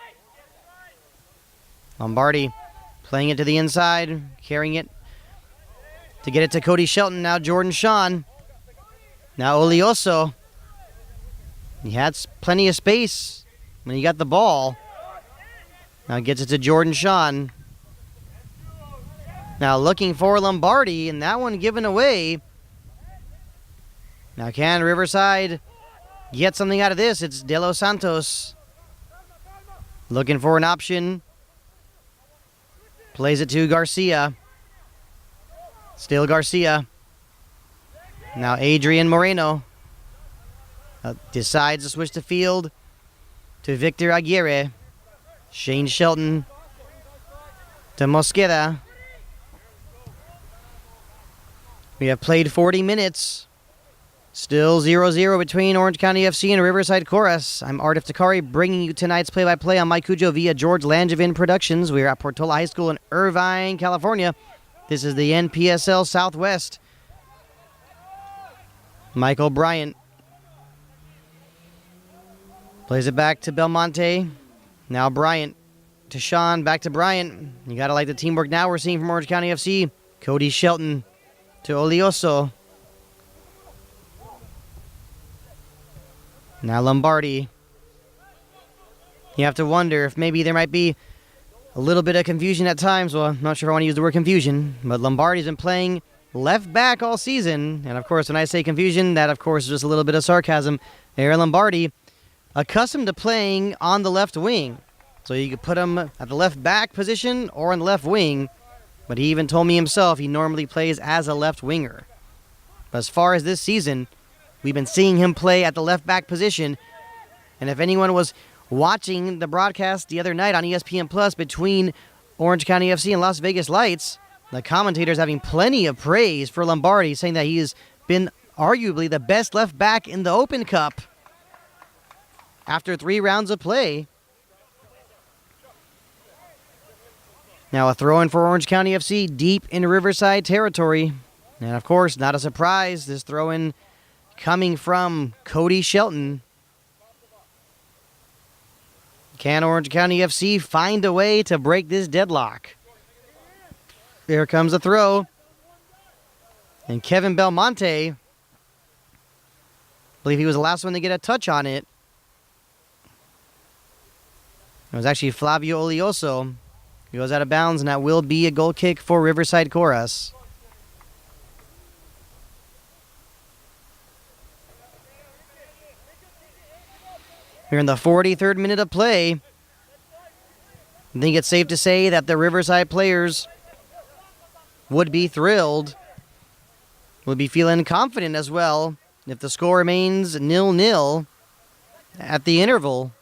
Lombardi playing it to the inside, carrying it to get it to Cody Shelton. Now Jordan Sean. Now Olioso. He had plenty of space when he got the ball. Now gets it to Jordan Sean. Now looking for Lombardi, and that one given away. Now can Riverside get something out of this? It's De Los Santos. Looking for an option. Plays it to Garcia. Still Garcia. Now Adrian Moreno decides to switch the field to Victor Aguirre. Shane Shelton to Mosqueda. We have played 40 minutes. Still 0-0 between Orange County FC and Riverside Coras. I'm Art Iftikhari bringing you tonight's play-by-play on Mike Cujo via George Langevin Productions. We are at Portola High School in Irvine, California. This is the NPSL Southwest. Michael Bryant plays it back to Belmonte. Now Bryant to Sean, back to Bryant. You gotta like the teamwork now we're seeing from Orange County FC. Cody Shelton to Olioso. Now Lombardi. You have to wonder if maybe there might be a little bit of confusion at times. Well, I'm not sure if I want to use the word confusion, but Lombardi's been playing left back all season. And of course, when I say confusion, that of course is just a little bit of sarcasm. Aaron Lombardi, accustomed to playing on the left wing. So you could put him at the left back position or on the left wing. But he even told me himself he normally plays as a left winger. But as far as this season, we've been seeing him play at the left back position. And if anyone was watching the broadcast the other night on ESPN Plus between Orange County FC and Las Vegas Lights, the commentators having plenty of praise for Lombardi, saying that he has been arguably the best left back in the Open Cup after 3 rounds of play. Now a throw-in for Orange County FC deep in Riverside territory. And of course, not a surprise, this throw-in coming from Cody Shelton. Can Orange County FC find a way to break this deadlock? Here comes the throw. And Kevin Belmonte, I believe he was the last one to get a touch on it. It was actually Flavio Olioso. He goes out of bounds, and that will be a goal kick for Riverside Coras. Here in the 43rd minute of play, I think it's safe to say that the Riverside players would be thrilled, would be feeling confident as well if the score remains 0-0 at the interval.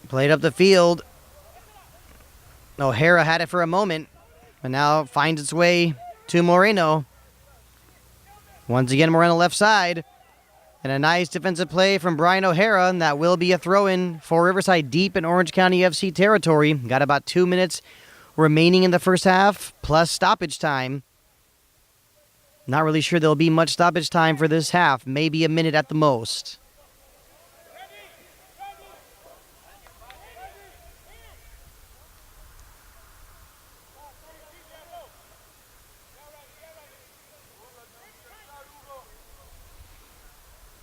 Played up the field. O'Hara had it for a moment, but now finds its way to Moreno. Once again, Moreno left side. And a nice defensive play from Brian O'Hara, and that will be a throw-in for Riverside deep in Orange County FC territory. Got about 2 minutes remaining in the first half, plus stoppage time. Not really sure there'll be much stoppage time for this half, maybe a minute at the most.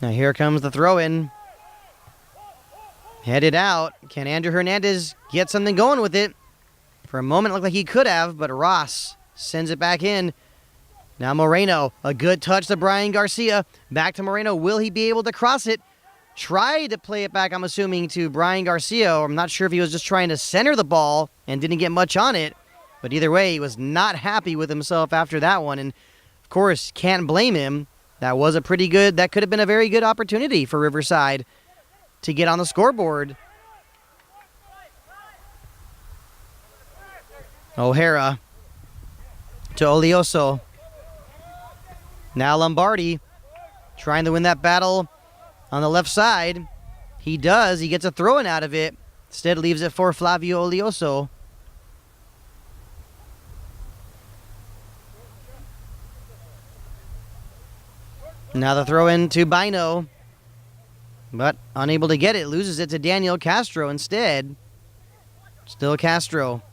Now here comes the throw-in. Headed out. Can Andrew Hernandez get something going with it? For a moment, it looked like he could have, but Ross sends it back in. Now Moreno, a good touch to Brian Garcia. Back to Moreno. Will he be able to cross it? Tried to play it back, I'm assuming, to Brian Garcia. Or I'm not sure if he was just trying to center the ball and didn't get much on it. But either way, he was not happy with himself after that one. And, of course, can't blame him. That was a pretty good, that could have been a very good opportunity for Riverside to get on the scoreboard. O'Hara to Olioso. Now Lombardi trying to win that battle on the left side. He does. He gets a throw-in out of it. Instead leaves it for Flavio Olioso. Now the throw-in to Bino. But unable to get it. Loses it to Daniel Castro instead. Still Castro.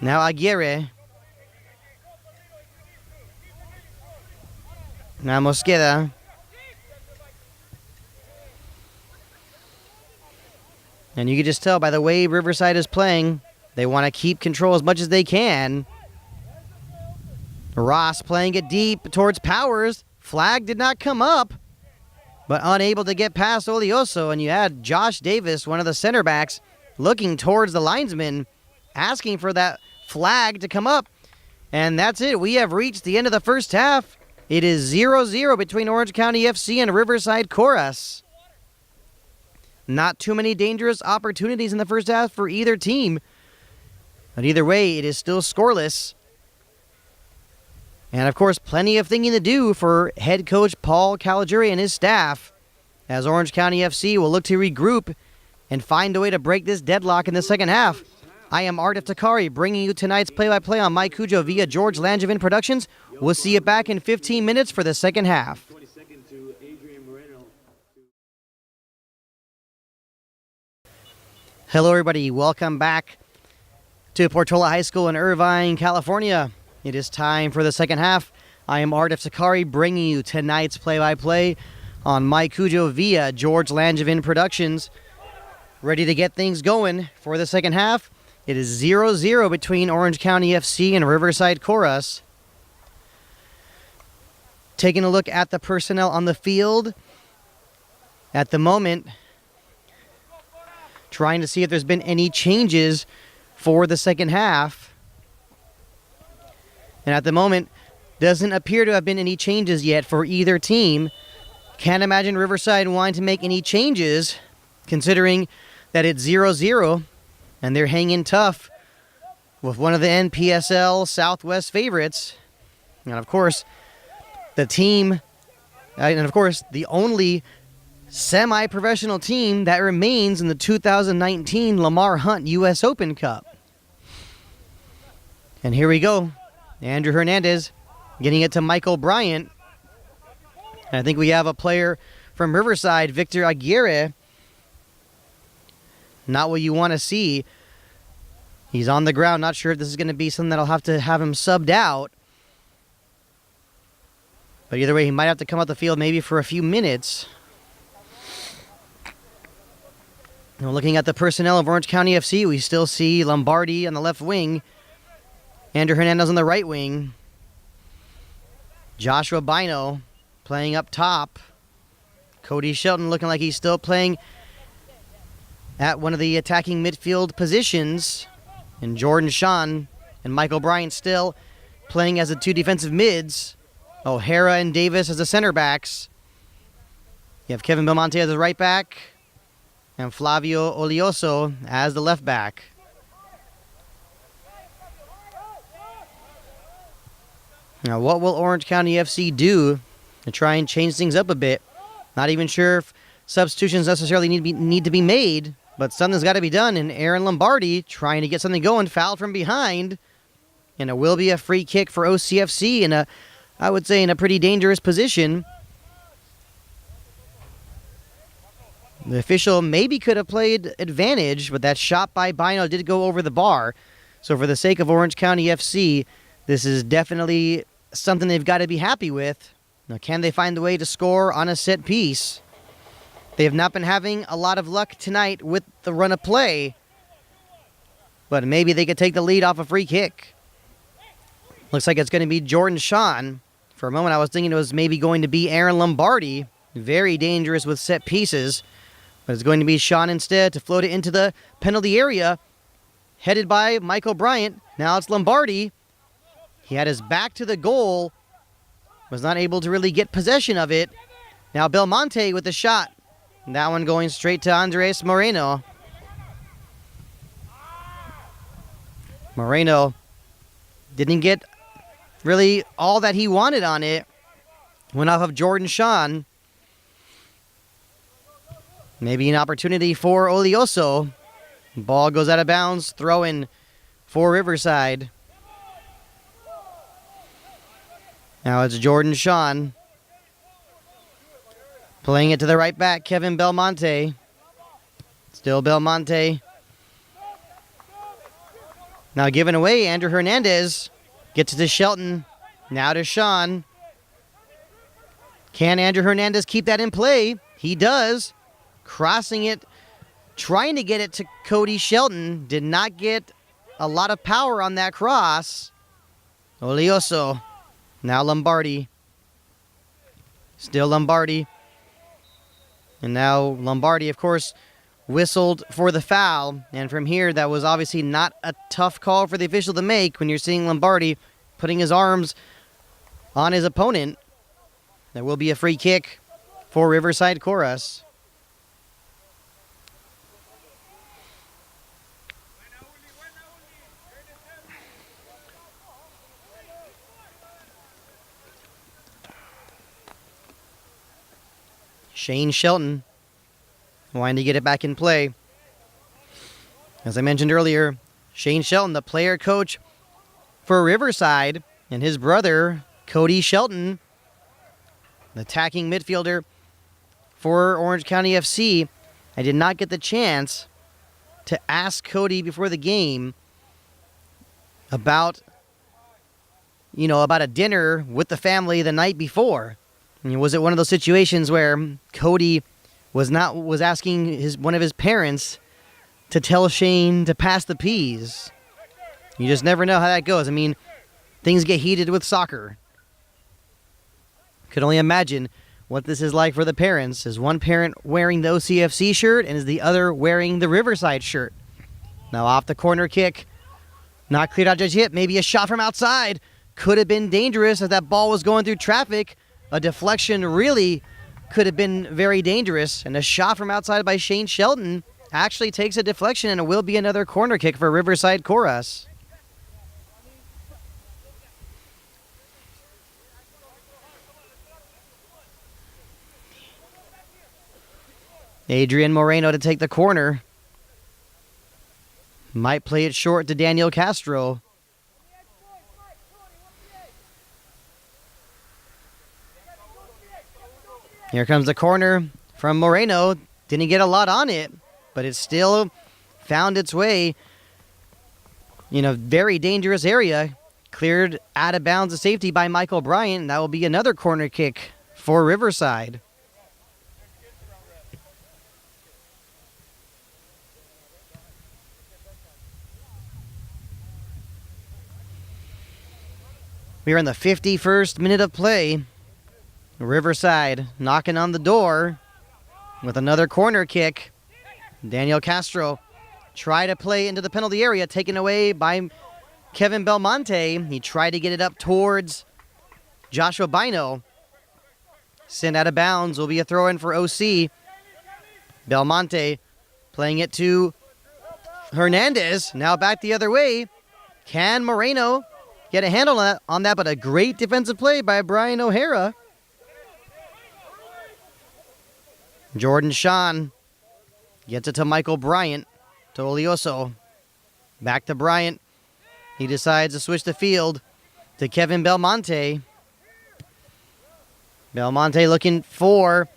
Now Aguirre. Now Mosqueda. And you can just tell by the way Riverside is playing, they want to keep control as much as they can. Ross playing it deep towards Powers. Flag did not come up, but unable to get past Olioso. And you had Josh Davis, one of the center backs, looking towards the linesman, asking for that flag to come up. And that's it. We have reached the end of the first half. It is 0-0 between Orange County FC and Riverside Coras. Not too many dangerous opportunities in the first half for either team. But either way, it is still scoreless. And, of course, plenty of thinking to do for head coach Paul Caligiuri and his staff, as Orange County FC will look to regroup and find a way to break this deadlock in the second half. I am Art Iftikhari, bringing you tonight's play-by-play on Mike Cujo via George Langevin Productions. We'll see you back in 15 minutes for the second half. Hello, everybody. Welcome back to Portola High School in Irvine, California. It is time for the second half. I am Art Iftikhari, bringing you tonight's play-by-play on Mike Cujo via George Langevin Productions. Ready to get things going for the second half. It is 0-0 between Orange County FC and Riverside Coras. Taking a look at the personnel on the field at the moment, trying to see if there's been any changes for the second half. And at the moment, doesn't appear to have been any changes yet for either team. Can't imagine Riverside wanting to make any changes, considering that it's 0-0, and they're hanging tough with one of the Npsl Southwest favorites. And of course, the only semi-professional team that remains in the 2019 Lamar Hunt U.S. Open Cup. And here we go. Andrew Hernandez getting it to Michael Bryant. And I think we have a player from Riverside, Victor Aguirre, Not what you want to see. He's on the ground. Not sure if this is going to be something that I'll have to have him subbed out. But either way, he might have to come out the field maybe for a few minutes. Now, looking at the personnel of Orange County FC, we still see Lombardi on the left wing, Andrew Hernandez on the right wing, Joshua Bino playing up top, Cody Shelton looking like he's still playing at one of the attacking midfield positions, and Jordan Sean and Michael Bryant still playing as the two defensive mids, O'Hara and Davis as the center backs. You have Kevin Belmonte as the right back, and Flavio Olioso as the left back. Now, what will Orange County FC do to try and change things up a bit? Not even sure if substitutions necessarily need to be made, but something's got to be done. And Aaron Lombardi trying to get something going, fouled from behind, and it will be a free kick for OCFC in a, I would say, in a pretty dangerous position. The official maybe could have played advantage, but that shot by Bino did go over the bar. So for the sake of Orange County FC, this is definitely something they've got to be happy with. Now, can they find the way to score on a set piece? They have not been having a lot of luck tonight with the run of play, but maybe they could take the lead off a free kick. Looks like it's going to be Jordan Sean. For a moment, I was thinking it was maybe going to be Aaron Lombardi. Very dangerous with set pieces. But it's going to be Sean instead to float it into the penalty area. Headed by Michael Bryant. Now it's Lombardi. He had his back to the goal. Was not able to really get possession of it. Now Belmonte with the shot. That one going straight to Andres Moreno. Moreno didn't get really all that he wanted on it. Went off of Jordan Sean. Maybe an opportunity for Olioso. Ball goes out of bounds. Throw in for Riverside. Now it's Jordan Sean. Playing it to the right back, Kevin Belmonte. Still Belmonte. Now given away, Andrew Hernandez gets it to Shelton. Now to Sean. Can Andrew Hernandez keep that in play? He does. Crossing it, trying to get it to Cody Shelton. Did not get a lot of power on that cross. Olioso. Now Lombardi. Still Lombardi. And now Lombardi, of course, whistled for the foul. And from here, that was obviously not a tough call for the official to make when you're seeing Lombardi putting his arms on his opponent. There will be a free kick for Riverside Coras. Shane Shelton wanting to get it back in play. As I mentioned earlier, Shane Shelton, the player coach for Riverside, and his brother, Cody Shelton, the attacking midfielder for Orange County FC. I did not get the chance to ask Cody before the game about a dinner with the family the night before. Was it one of those situations where Cody was asking one of his parents to tell Shane to pass the peas? You just never know how that goes. I mean, things get heated with soccer. Could only imagine what this is like for the parents. Is one parent wearing the OCFC shirt and is the other wearing the Riverside shirt? Now off the corner kick. Not cleared out just yet. Maybe a shot from outside. Could have been dangerous as that ball was going through traffic. A deflection really could have been very dangerous. And a shot from outside by Shane Shelton actually takes a deflection, and it will be another corner kick for Riverside Coras. Adrian Moreno to take the corner. Might play it short to Daniel Castro. Here comes the corner from Moreno. Didn't get a lot on it, but it's still found its way in a very dangerous area. Cleared out of bounds of safety by Michael Bryant. That will be another corner kick for Riverside. We are in the 51st minute of play. Riverside knocking on the door with another corner kick. Daniel Castro tried to play into the penalty area, taken away by Kevin Belmonte. He tried to get it up towards Joshua Bino. Sent out of bounds. Will be a throw in for OC. Belmonte playing it to Hernandez. Now back the other way. Can Moreno get a handle on that? But a great defensive play by Brian O'Hara. Jordan Sean gets it to Michael Bryant. To Olioso. Back to Bryant. He decides to switch the field to Kevin Belmonte. Belmonte looking for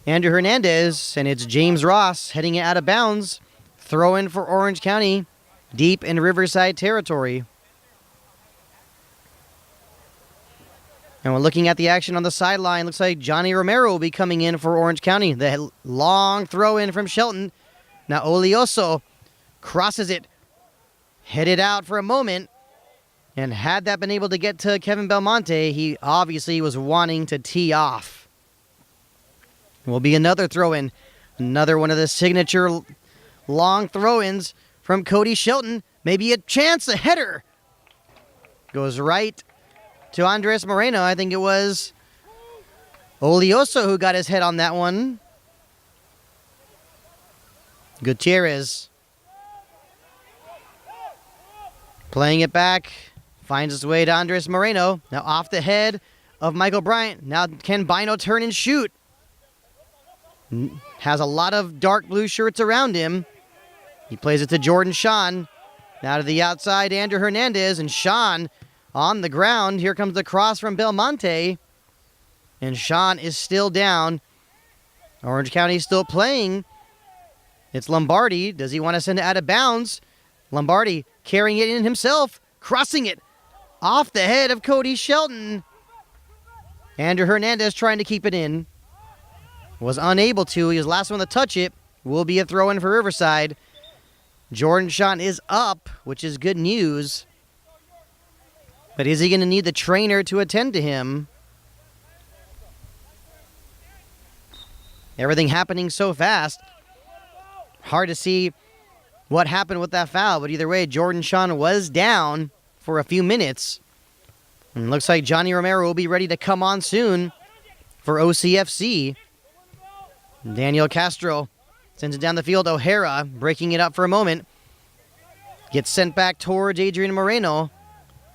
Andrew Hernandez, and it's James Ross heading it out of bounds. Throw in for Orange County, deep in Riverside territory. And we're looking at the action on the sideline. Looks like Johnny Romero will be coming in for Orange County. The long throw in from Shelton. Now Olioso crosses it. Headed out for a moment. And had that been able to get to Kevin Belmonte, he obviously was wanting to tee off. Will be another throw-in. Another one of the signature long throw-ins from Cody Shelton. Maybe a chance, a header. Goes right to Andres Moreno. I think it was Olioso who got his head on that one. Gutierrez playing it back. Finds his way to Andres Moreno. Now off the head of Michael Bryant. Now can Bino turn and shoot? Has a lot of dark blue shirts around him. He plays it to Jordan Sean. Now to the outside, Andrew Hernandez. And Sean on the ground. Here comes the cross from Belmonte. And Sean is still down. Orange County is still playing. It's Lombardi. Does he want to send it out of bounds? Lombardi carrying it in himself. Crossing it off the head of Cody Shelton. Andrew Hernandez trying to keep it in. Was unable to. He was the last one to touch it. Will be a throw-in for Riverside. Jordan Sean is up, which is good news. But is he going to need the trainer to attend to him? Everything happening so fast. Hard to see what happened with that foul. But either way, Jordan Sean was down for a few minutes. And looks like Johnny Romero will be ready to come on soon for OCFC. Daniel Castro sends it down the field. O'Hara breaking it up for a moment. Gets sent back towards Adrian Moreno.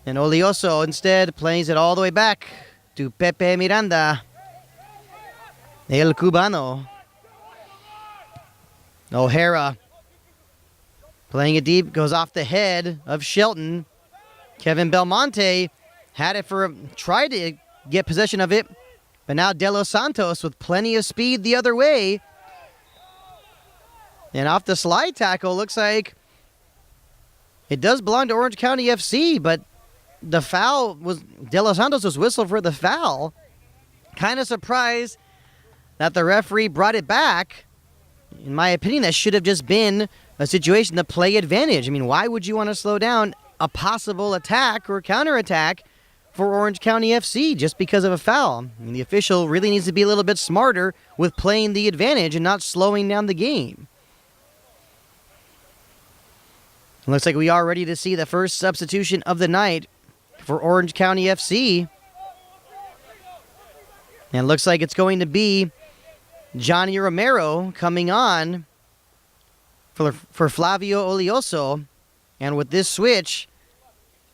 And Olioso instead plays it all the way back to Pepe Miranda. El Cubano. O'Hara playing it deep. Goes off the head of Shelton. Kevin Belmonte had it tried to get possession of it. But now De Los Santos with plenty of speed the other way. And off the slide tackle, looks like it does belong to Orange County FC, but the foul was, De Los Santos was whistled for the foul. Kind of surprised that the referee brought it back. In my opinion, that should have just been a situation to play advantage. I mean, why would you want to slow down a possible attack or counterattack for Orange County FC just because of a foul? I mean, the official really needs to be a little bit smarter with playing the advantage and not slowing down the game. It looks like we are ready to see the first substitution of the night for Orange County FC. And it looks like it's going to be Johnny Romero coming on for Flavio Olioso. And with this switch,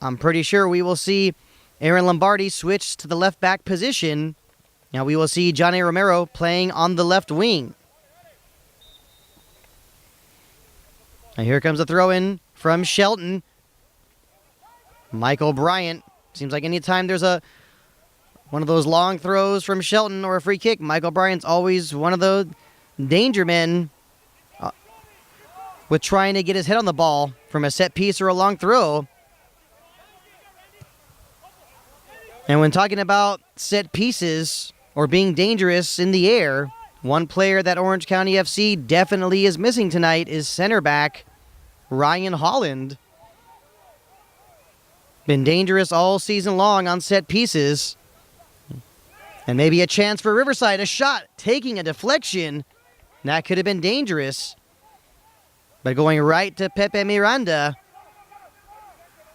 I'm pretty sure we will see Aaron Lombardi switch to the left back position. Now we will see Johnny Romero playing on the left wing. And here comes a throw-in from Shelton. Michael Bryant. Seems like anytime there's one of those long throws from Shelton or a free kick, Michael Bryant's always one of the danger men with trying to get his head on the ball from a set piece or a long throw. And when talking about set pieces or being dangerous in the air, one player that Orange County FC definitely is missing tonight is center back Ryan Holland. Been dangerous all season long on set pieces. And maybe a chance for Riverside. A shot taking a deflection. That could have been dangerous. But going right to Pepe Miranda.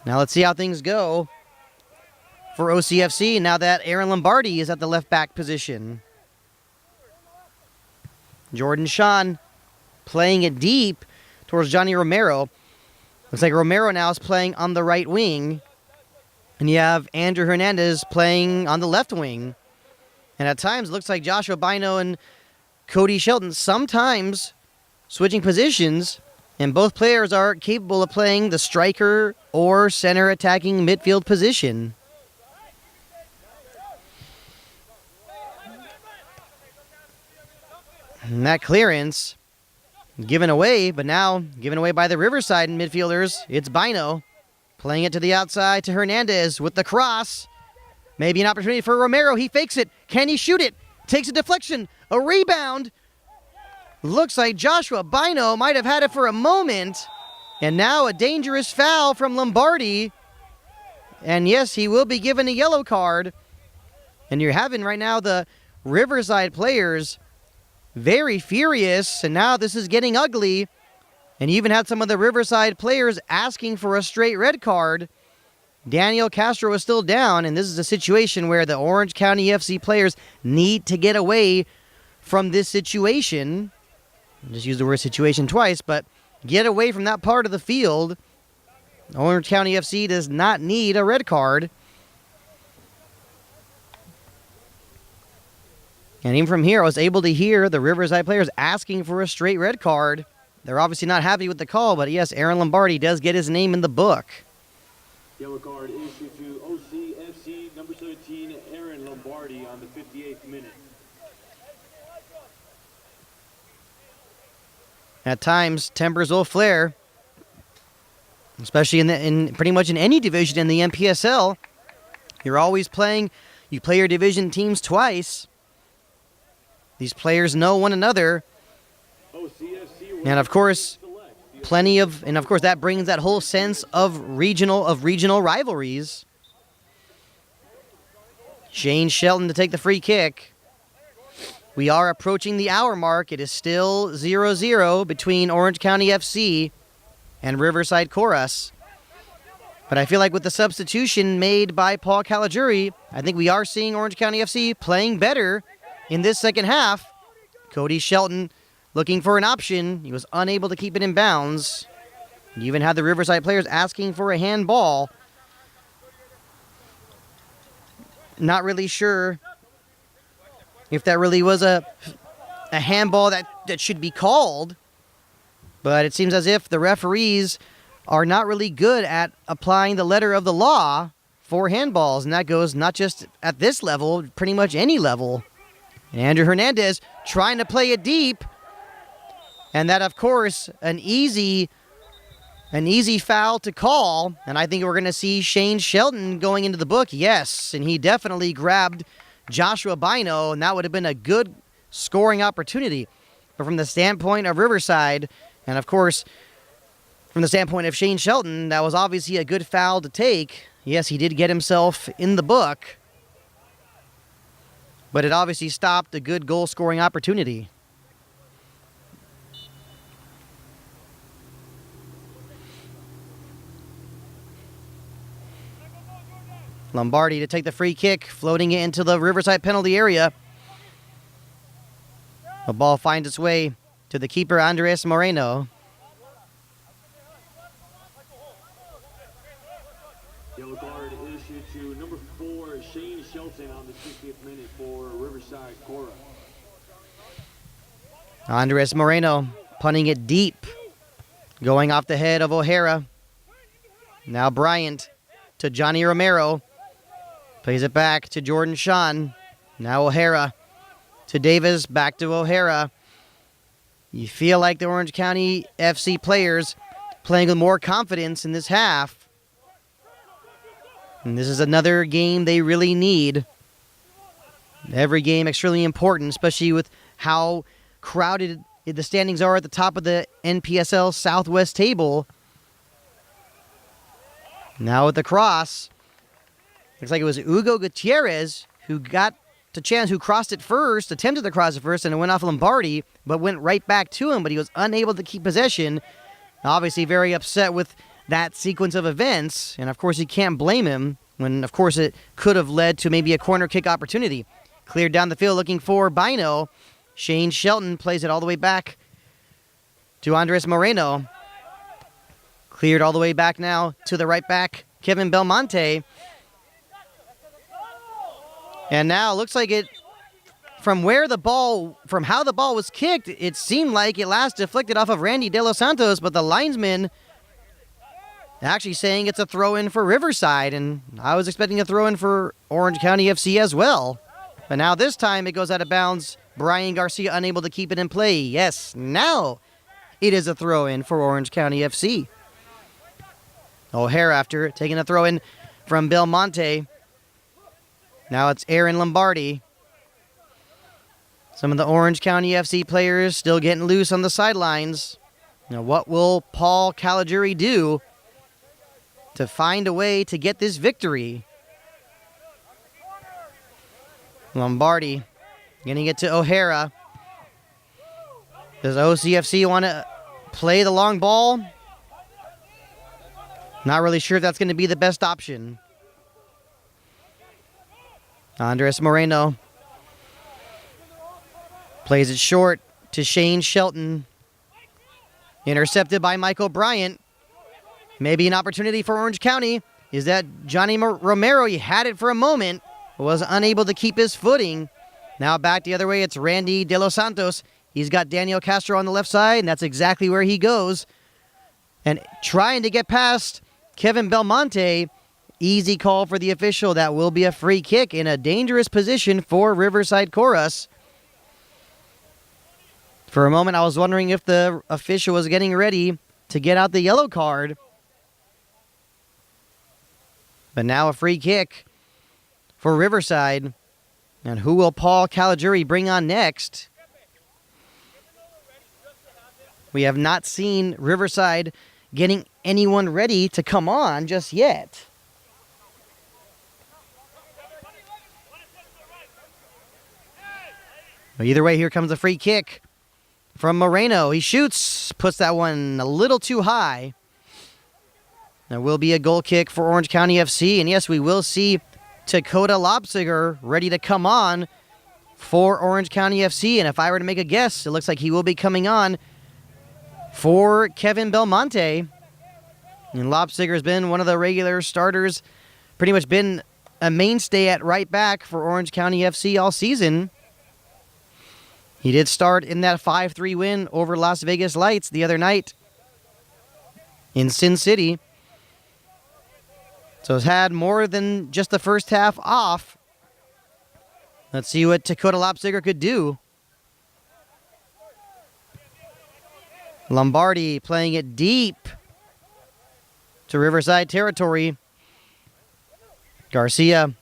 Now let's see how things go for OCFC now that Aaron Lombardi is at the left back position. Jordan Sean playing it deep towards Johnny Romero. Looks like Romero now is playing on the right wing. And you have Andrew Hernandez playing on the left wing. And at times, it looks like Joshua Bino and Cody Shelton sometimes switching positions. And both players are capable of playing the striker or center attacking midfield position. And that clearance given away, but now given away by the Riverside midfielders. It's Bino playing it to the outside to Hernandez with the cross. Maybe an opportunity for Romero. He fakes it. Can he shoot it? Takes a deflection. A rebound. Looks like Joshua Bino might have had it for a moment. And now a dangerous foul from Lombardi. And yes, he will be given a yellow card. And you're having right now the Riverside players very furious. And now this is getting ugly. And you even had some of the Riverside players asking for a straight red card. Daniel Castro is still down, and this is a situation where the Orange County FC players need to get away from this situation. I just used the word situation twice, but get away from that part of the field. Orange County FC does not need a red card. And even from here, I was able to hear the Riverside players asking for a straight red card. They're obviously not happy with the call, but yes, Aaron Lombardi does get his name in the book. Yellow card issued to OCFC number 17, Aaron Lombardi on the 58th minute. At times, tempers will flare, especially in pretty much in any division in the Npsl. You're always playing. You play your division teams twice. These players know one another. And of course, that brings that whole sense of regional rivalries. Shane Shelton to take the free kick. We are approaching the hour mark. It is still 0-0 between Orange County FC and Riverside Coras. But I feel like with the substitution made by Paul Caligiuri, I think we are seeing Orange County FC playing better in this second half. Cody Shelton looking for an option. He was unable to keep it in bounds. You even had the Riverside players asking for a handball. Not really sure if that really was a handball that should be called. But it seems as if the referees are not really good at applying the letter of the law for handballs. And that goes not just at this level, pretty much any level. And Andrew Hernandez trying to play it deep. And that, of course, an easy foul to call. And I think we're going to see Shane Shelton going into the book. Yes, and he definitely grabbed Joshua Bino, and that would have been a good scoring opportunity. But from the standpoint of Riverside, and of course, from the standpoint of Shane Shelton, that was obviously a good foul to take. Yes, he did get himself in the book. But it obviously stopped a good goal-scoring opportunity. Lombardi to take the free kick, floating it into the Riverside penalty area. The ball finds its way to the keeper, Andres Moreno. Yellow card issued to number 4, Shane Shelton on the 60th minute for Riverside Coras. Andres Moreno punting it deep, going off the head of O'Hara. Now Bryant to Johnny Romero. Plays it back to Jordan Sean. Now O'Hara to Davis, back to O'Hara. You feel like the Orange County FC players playing with more confidence in this half. And this is another game they really need. Every game extremely important, especially with how crowded the standings are at the top of the NPSL Southwest table. Now with the cross, looks like it was Hugo Gutierrez who got to chance, who crossed it first, attempted to cross it first, and it went off Lombardi, but went right back to him, but he was unable to keep possession. Obviously very upset with that sequence of events, and of course you can't blame him when, of course, it could have led to maybe a corner kick opportunity. Cleared down the field looking for Bino. Shane Shelton plays it all the way back to Andres Moreno. Cleared all the way back now to the right back, Kevin Belmonte. And now it looks like it, from how the ball was kicked, it seemed like it last deflected off of Randy De Los Santos, but the linesman actually saying it's a throw-in for Riverside, and I was expecting a throw-in for Orange County FC as well. But now this time it goes out of bounds. Brian Garcia unable to keep it in play. Yes, now it is a throw-in for Orange County FC. O'Hara after taking a throw-in from Belmonte. Now it's Aaron Lombardi. Some of the Orange County FC players still getting loose on the sidelines. Now what will Paul Caligiuri do to find a way to get this victory? Lombardi getting it to O'Hara. Does OCFC want to play the long ball? Not really sure if that's going to be the best option. Andres Moreno plays it short to Shane Shelton. Intercepted by Michael Bryant. Maybe an opportunity for Orange County. Is that Johnny Romero? He had it for a moment, was unable to keep his footing. Now back the other way, it's Randy De Los Santos. He's got Daniel Castro on the left side, and that's exactly where he goes. And trying to get past Kevin Belmonte. Easy call for the official. That will be a free kick in a dangerous position for Riverside Coras. For a moment, I was wondering if the official was getting ready to get out the yellow card. But now a free kick for Riverside. And who will Paul Caligiuri bring on next? We have not seen Riverside getting anyone ready to come on just yet. But either way, here comes a free kick from Moreno. He shoots, puts that one a little too high. There will be a goal kick for Orange County FC. And yes, we will see Dakota Lobsiger ready to come on for Orange County FC. And if I were to make a guess, it looks like he will be coming on for Kevin Belmonte. And Lobsiger has been one of the regular starters, pretty much been a mainstay at right back for Orange County FC all season. He did start in that 5-3 win over Las Vegas Lights the other night in Sin City. So has had more than just the first half off. Let's see what Dakota Lobsiger could do. Lombardi playing it deep to Riverside territory. Garcia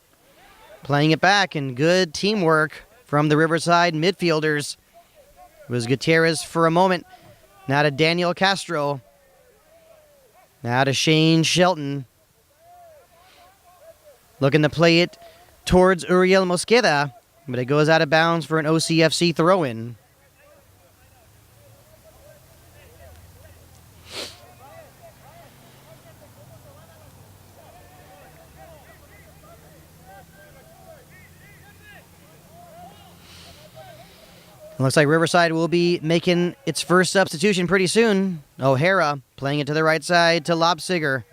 playing it back, and good teamwork from the Riverside midfielders. It was Gutierrez for a moment. Now to Daniel Castro. Now to Shane Shelton. Looking to play it towards Uriel Mosqueda, but it goes out of bounds for an OCFC throw-in. Looks like Riverside will be making its first substitution pretty soon. O'Hara playing it to the right side to Lobsiger.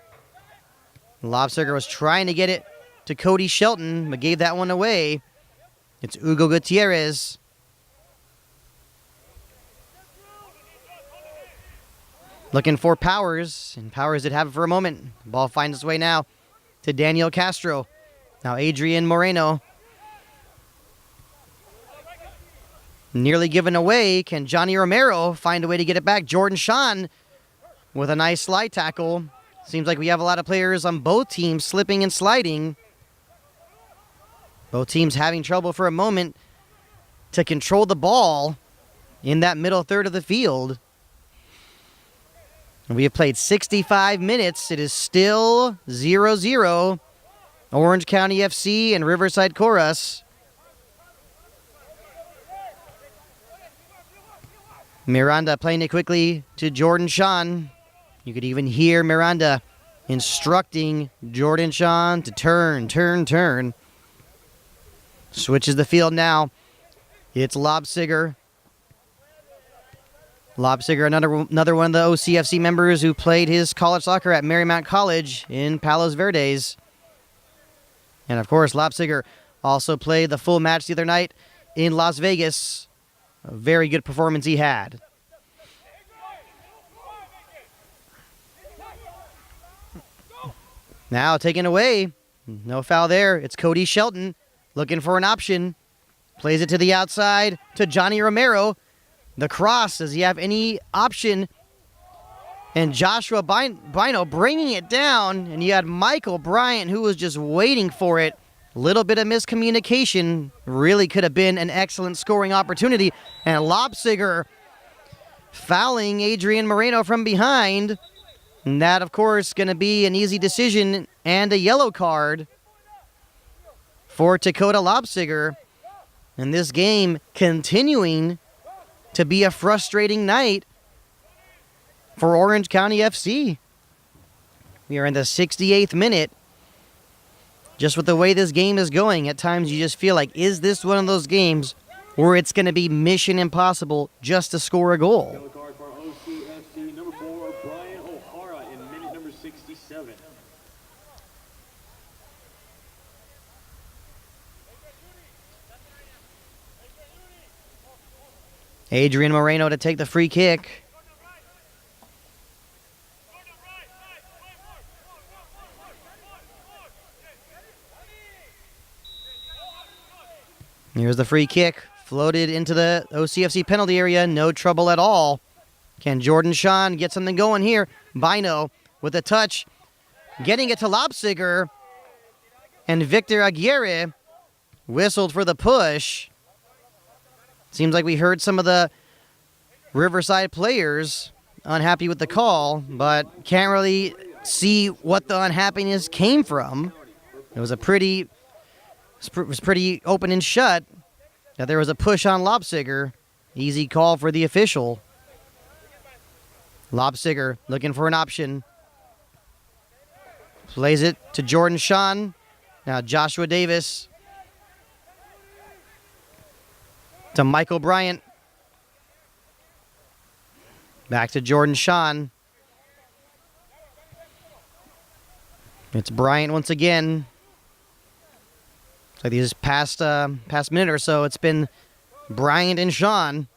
Lobsiger was trying to get it to Cody Shelton, but gave that one away. It's Hugo Gutierrez. Looking for Powers, and Powers did have it for a moment. The ball finds its way now to Daniel Castro. Now Adrian Moreno. Nearly given away. Can Johnny Romero find a way to get it back? Jordan Sean with a nice slide tackle. Seems like we have a lot of players on both teams slipping and sliding. Both teams having trouble for a moment to control the ball in that middle third of the field. We have played 65 minutes. It is still 0-0. Orange County FC and Riverside Coras. Miranda playing it quickly to Jordan Sean. You could even hear Miranda instructing Jordan Sean to turn. Switches the field now. It's Lobsiger. Lobsiger, another one of the OCFC members who played his college soccer at Marymount College in Palos Verdes. And of course, Lobsiger also played the full match the other night in Las Vegas. A very good performance he had. Now taken away. No foul there. It's Cody Shelton looking for an option. Plays it to the outside to Johnny Romero. The cross, does he have any option? And Joshua Bino bringing it down. And you had Michael Bryant who was just waiting for it. Little bit of miscommunication. Really could have been an excellent scoring opportunity. And Lobsiger fouling Adrian Moreno from behind. And that, of course, going to be an easy decision and a yellow card for Dakota Lobsiger. And this game continuing to be a frustrating night for Orange County FC. We are in the 68th minute. Just with the way this game is going, at times you just feel like, is this one of those games where it's going to be mission impossible just to score a goal? Yellow card for OCFC, number 4, Brian O'Hara in minute number 67. Adrian Moreno to take the free kick. Here's the free kick. Floated into the OCFC penalty area. No trouble at all. Can Jordan Sean get something going here? Bino with a touch. Getting it to Lobsiger. And Victor Aguirre whistled for the push. Seems like we heard some of the Riverside players unhappy with the call, but can't really see what the unhappiness came from. It was pretty open and shut that there was a push on Lobsiger. Easy call for the official. Lobsiger looking for an option. Plays it to Jordan Sean. Now Joshua Davis. To Michael Bryant. Back to Jordan Sean. It's Bryant once again. Like these past minute or so, it's been Bryant and Sean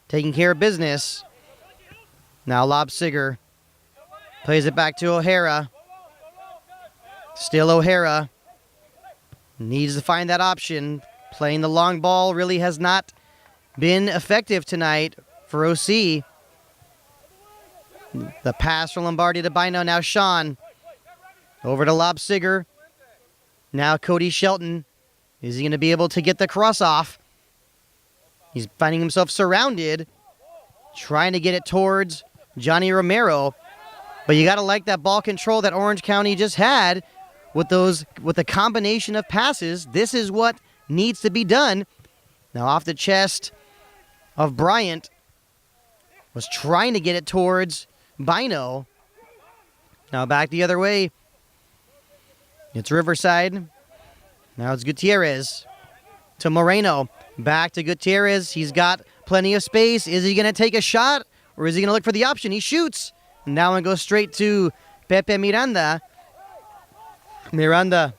taking care of business. Now Lobsiger plays it back to O'Hara. Still O'Hara. Needs to find that option. Playing the long ball really has not been effective tonight for OC. The pass from Lombardi to Bino. Now Sean. Over to Lobsiger. Now Cody Shelton. Is he going to be able to get the cross off? He's finding himself surrounded. Trying to get it towards Johnny Romero. But you got to like that ball control that Orange County just had with the combination of passes. This is what needs to be done. Now off the chest of Bryant. Was trying to get it towards Bino. Now back the other way. It's Riverside. Now it's Gutierrez. To Moreno. Back to Gutierrez. He's got plenty of space. Is he going to take a shot? Or is he going to look for the option? He shoots. And that one goes straight to Pepe Miranda. Miranda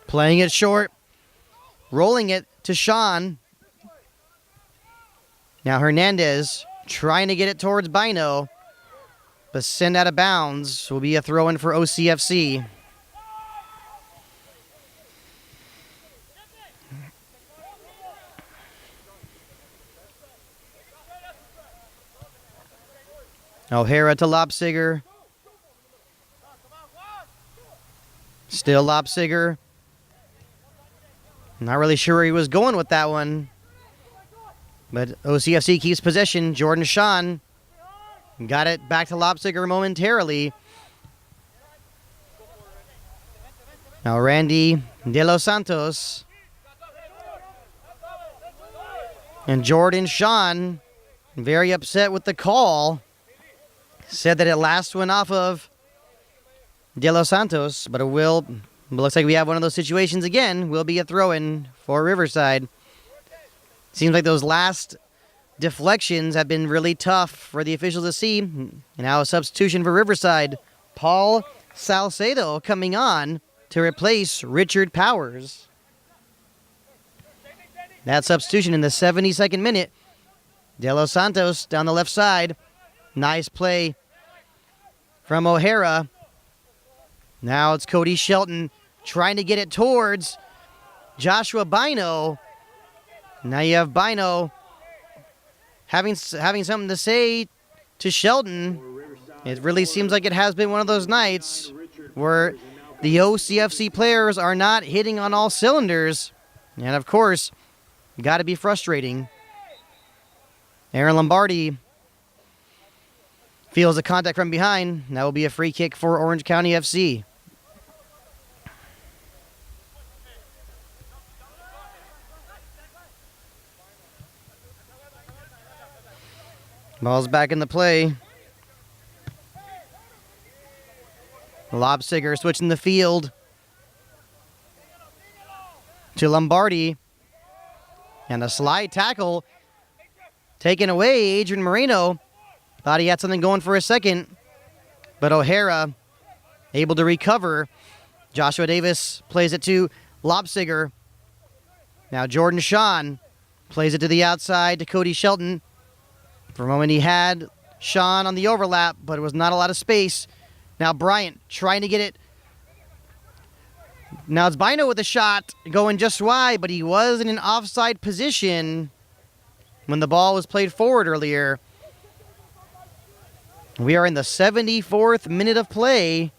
playing it short. Rolling it to Sean. Now Hernandez trying to get it towards Bino. But sent out of bounds. Will be a throw-in for OCFC. O'Hara to Lopsiger. Still Lopsiger. Not really sure where he was going with that one. But OCFC keeps possession. Jordan Sean got it back to Lopsiger momentarily. Now Randy De Los Santos. And Jordan Sean, very upset with the call, said that it last went off of De Los Santos, but it looks like we have one of those situations again. Will be a throw-in for Riverside. Seems like those last deflections have been really tough for the officials to see. And now a substitution for Riverside. Paul Salcedo coming on to replace Richard Powers. That substitution in the 72nd minute. De Los Santos down the left side. Nice play from O'Hara. Now it's Cody Shelton trying to get it towards Joshua Bino. Now you have Bino having something to say to Shelton. It really seems like it has been one of those nights where the OCFC players are not hitting on all cylinders. And of course, got to be frustrating. Aaron Lombardi feels the contact from behind. That will be a free kick for Orange County FC. Ball's back in the play. Lobsiger switching the field to Lombardi. And a slide tackle taken away. Adrian Moreno thought he had something going for a second, but O'Hara able to recover. Joshua Davis plays it to Lobsiger. Now Jordan Sean plays it to the outside to Cody Shelton. For a moment he had Sean on the overlap, but it was not a lot of space. Now Bryant trying to get it. Now it's Bino with a shot going just wide, but he was in an offside position when the ball was played forward earlier. We are in the 74th minute of play.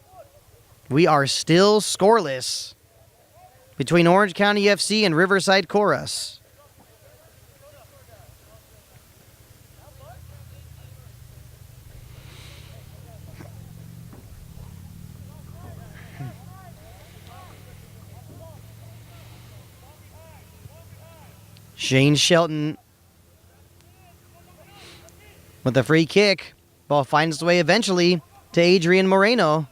We are still scoreless between Orange County FC and Riverside Coras. Shane Shelton with a free kick. Ball finds its way eventually to Adrian Moreno.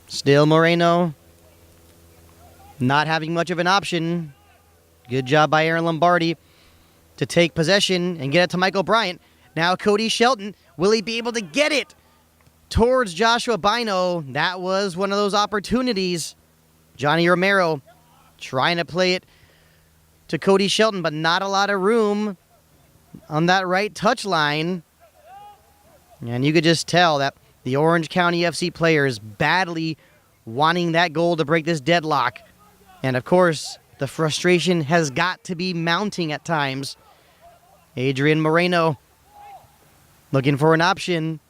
Still Moreno not having much of an option. Good job by Aaron Lombardi to take possession and get it to Michael Bryant. Now Cody Shelton, will he be able to get it towards Joshua Bino? That was one of those opportunities. Johnny Romero trying to play it to Cody Shelton, but not a lot of room on that right touch line. And you could just tell that the Orange County FC players badly wanting that goal to break this deadlock. And of course, the frustration has got to be mounting at times. Adrian Moreno looking for an option.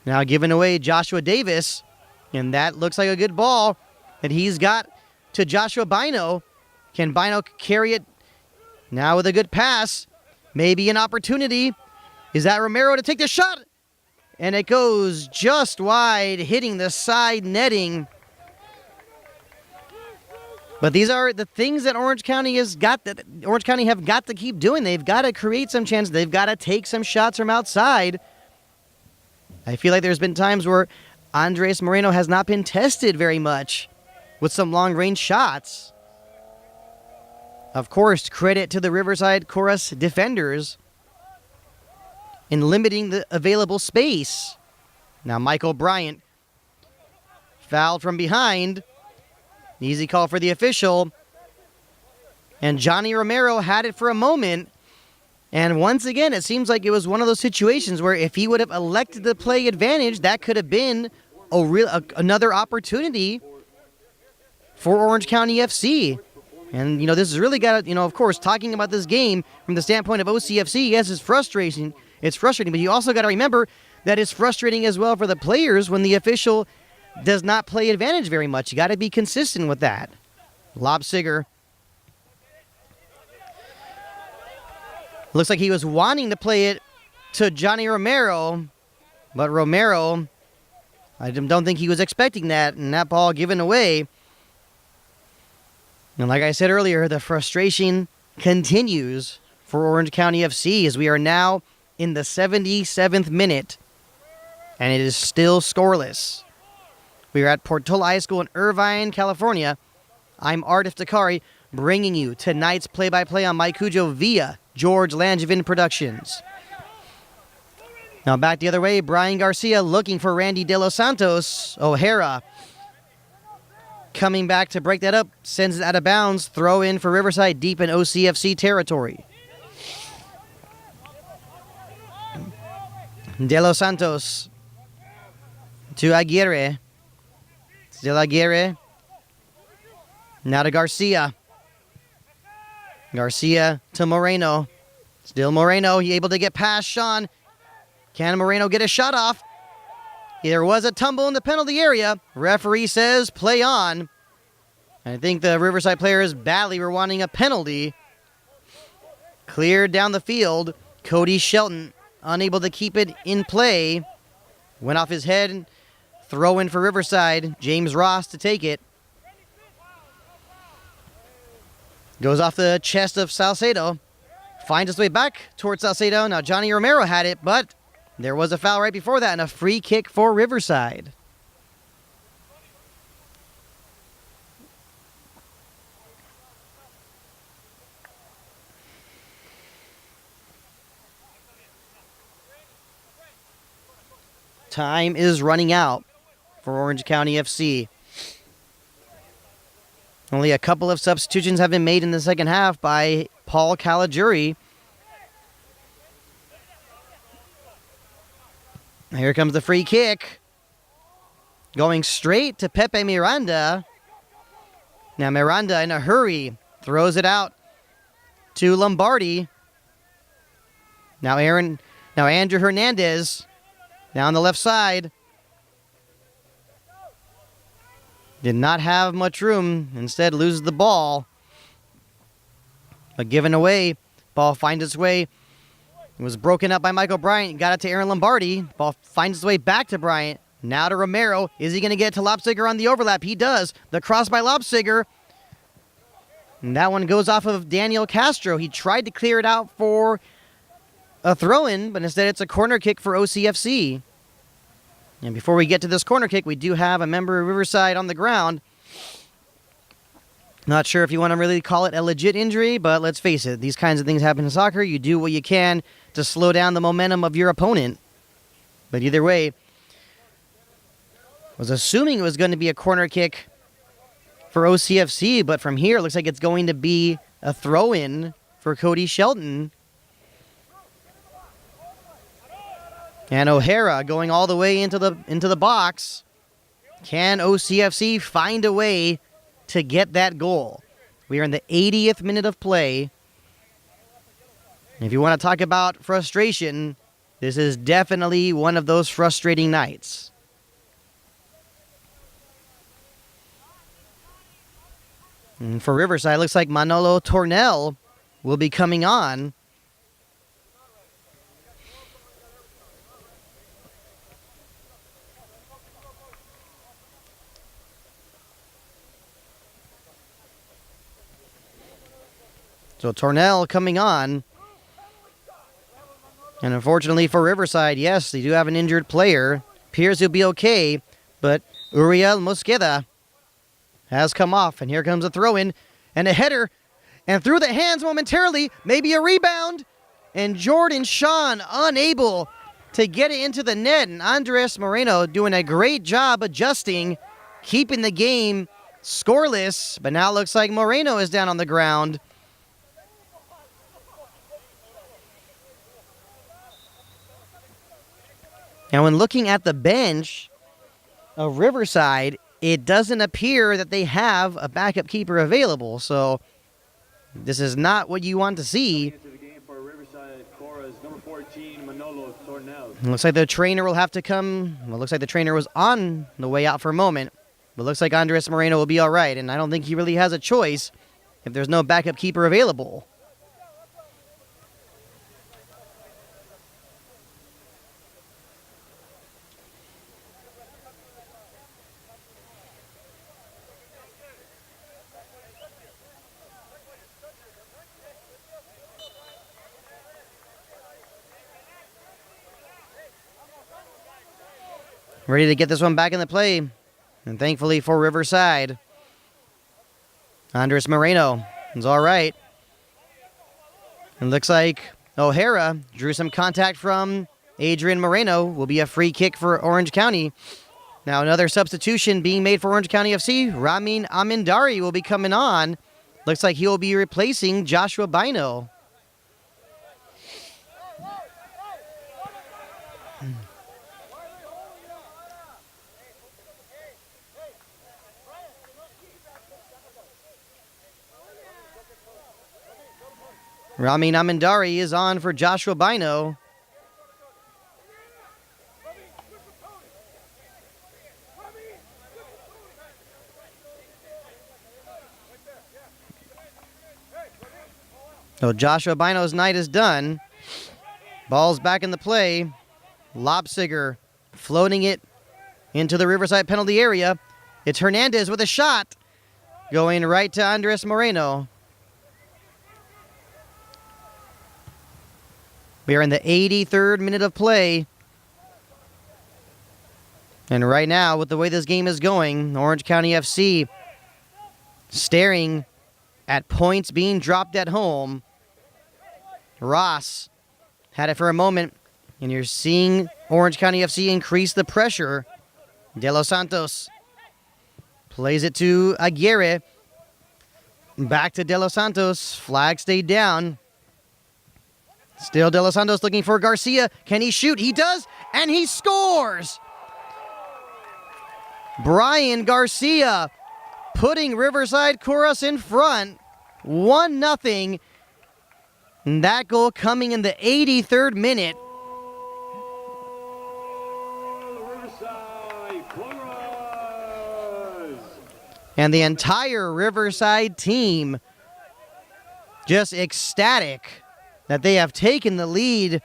Now giving away Joshua Davis. And that looks like a good ball that he's got to Joshua Bino. Can Bino carry it now with a good pass? Maybe an opportunity. Is that Romero to take the shot? And it goes just wide, hitting the side netting. But these are the things that Orange County have got to keep doing. They've got to create some chances. They've got to take some shots from outside. I feel like there's been times where Andres Moreno has not been tested very much with some long-range shots. Of course, credit to the Riverside Coras defenders in limiting the available space. Now Michael Bryant fouled from behind. Easy call for the official. And Johnny Romero had it for a moment. And once again, it seems like it was one of those situations where if he would have elected to play advantage, that could have been another opportunity for Orange County FC. And, this has really got to, of course, talking about this game from the standpoint of OCFC, yes, it's frustrating. It's frustrating, but you also got to remember that it's frustrating as well for the players when the official does not play advantage very much. You got to be consistent with that. Lobsiger. Looks like he was wanting to play it to Johnny Romero, but Romero, I don't think he was expecting that, and that ball given away. And like I said earlier, the frustration continues for Orange County FC as we are now in the 77th minute, and it is still scoreless. We are at Portola High School in Irvine, California. I'm Art Iftikhari, bringing you tonight's play-by-play on Mike Cujo via George Langevin Productions. Now back the other way, Brian Garcia looking for Randy De Los Santos. O'Hara coming back to break that up, sends it out of bounds, throw in for Riverside deep in OCFC territory. De Los Santos to Aguirre. Still Aguirre. Now to Garcia. Garcia to Moreno. Still Moreno. He able to get past Sean. Can Moreno get a shot off? There was a tumble in the penalty area. Referee says play on. I think the Riverside players badly were wanting a penalty. Cleared down the field. Cody Shelton unable to keep it in play. Went off his head. Throw in for Riverside. James Ross to take it. Goes off the chest of Salcedo. Finds his way back towards Salcedo. Now Johnny Romero had it, but there was a foul right before that and a free kick for Riverside. Time is running out for Orange County FC. Only a couple of substitutions have been made in the second half by Paul Caligiuri. Here comes the free kick. Going straight to Pepe Miranda. Now Miranda in a hurry throws it out to Lombardi. Now Andrew Hernandez down the left side. Did not have much room. Instead loses the ball. But given away. Ball finds its way. It was broken up by Michael Bryant. Got it to Aaron Lombardi. Ball finds its way back to Bryant. Now to Romero. Is he going to get to Lobsiger on the overlap? He does. The cross by Lobsiger. And that one goes off of Daniel Castro. He tried to clear it out for a throw-in, but instead it's a corner kick for OCFC. And before we get to this corner kick, we do have a member of Riverside on the ground. Not sure if you want to really call it a legit injury, but let's face it, these kinds of things happen in soccer. You do what you can to slow down the momentum of your opponent. But either way, was assuming it was going to be a corner kick for OCFC, but from here it looks like it's going to be a throw-in for Cody Shelton. And O'Hara going all the way into the box. Can OCFC find a way to get that goal? We are in the 80th minute of play. If you want to talk about frustration, this is definitely one of those frustrating nights. And for Riverside, it looks like Manolo Tornell will be coming on. So Tornell coming on. And unfortunately for Riverside, yes, they do have an injured player. Appears he'll be okay, but Uriel Mosqueda has come off. And here comes a throw-in and a header. And through the hands momentarily, maybe a rebound. And Jordan Sean unable to get it into the net. And Andres Moreno doing a great job adjusting, keeping the game scoreless. But now it looks like Moreno is down on the ground. Now, when looking at the bench of Riverside, it doesn't appear that they have a backup keeper available. So This is not what you want to see. Into the game for Riverside, Coras, number 14, Manolo Tornel. Looks like the trainer will have to come. Well, looks like the trainer was on the way out for a moment. But looks like Andres Moreno will be all right. And I don't think he really has a choice if there's no backup keeper available. Ready to get this one back in the play. And thankfully for Riverside, Andres Moreno is all right. It looks like O'Hara drew some contact from Adrian Moreno. Will be a free kick for Orange County. Now another substitution being made for Orange County FC. Ramin Amindari will be coming on. Looks like he will be replacing Joshua Bino. Ramin Amindari is on for Joshua Bino. So Joshua Bino's night is done. Ball's back in the play. Lobsiger floating it into the Riverside penalty area. It's Hernandez with a shot. Going right to Andres Moreno. We are in the 83rd minute of play. And right now, with the way this game is going, Orange County FC staring at points being dropped at home. Ross had it for a moment, and you're seeing Orange County FC increase the pressure. De Los Santos plays it to Aguirre. Back to De Los Santos. Flag stayed down. Still De Los Santos looking for Garcia. Can he shoot? He does, and he scores! Brian Garcia putting Riverside Coras in front. 1-0. And that goal coming in the 83rd minute. Riverside, Coras. And the entire Riverside team just ecstatic that they have taken the lead.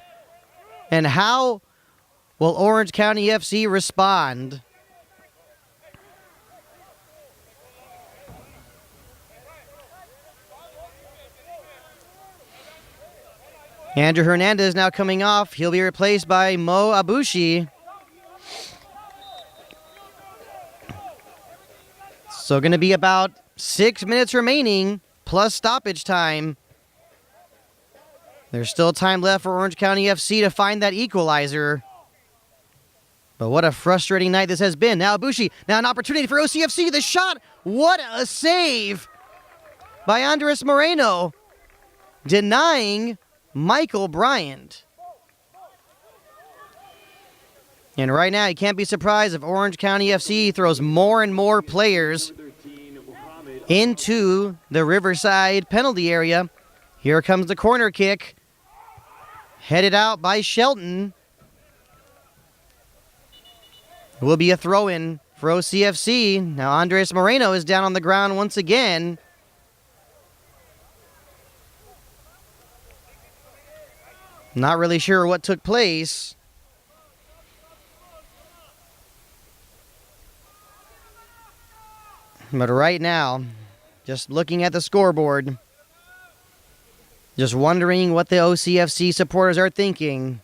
And how will Orange County FC respond? Andrew Hernandez now coming off. He'll be replaced by Mo Abushi. So going to be about 6 minutes remaining plus stoppage time. There's still time left for Orange County FC to find that equalizer. But what a frustrating night this has been. Now Abushi, now an opportunity for OCFC. The shot, what a save by Andres Moreno, denying Michael Bryant. And right now, you can't be surprised if Orange County FC throws more and more players into the Riverside penalty area. Here comes the corner kick. Headed out by Shelton. It will be a throw-in for OCFC. Now Andres Moreno is down on the ground once again. Not really sure what took place. But right now, just looking at the scoreboard, just wondering what the OCFC supporters are thinking.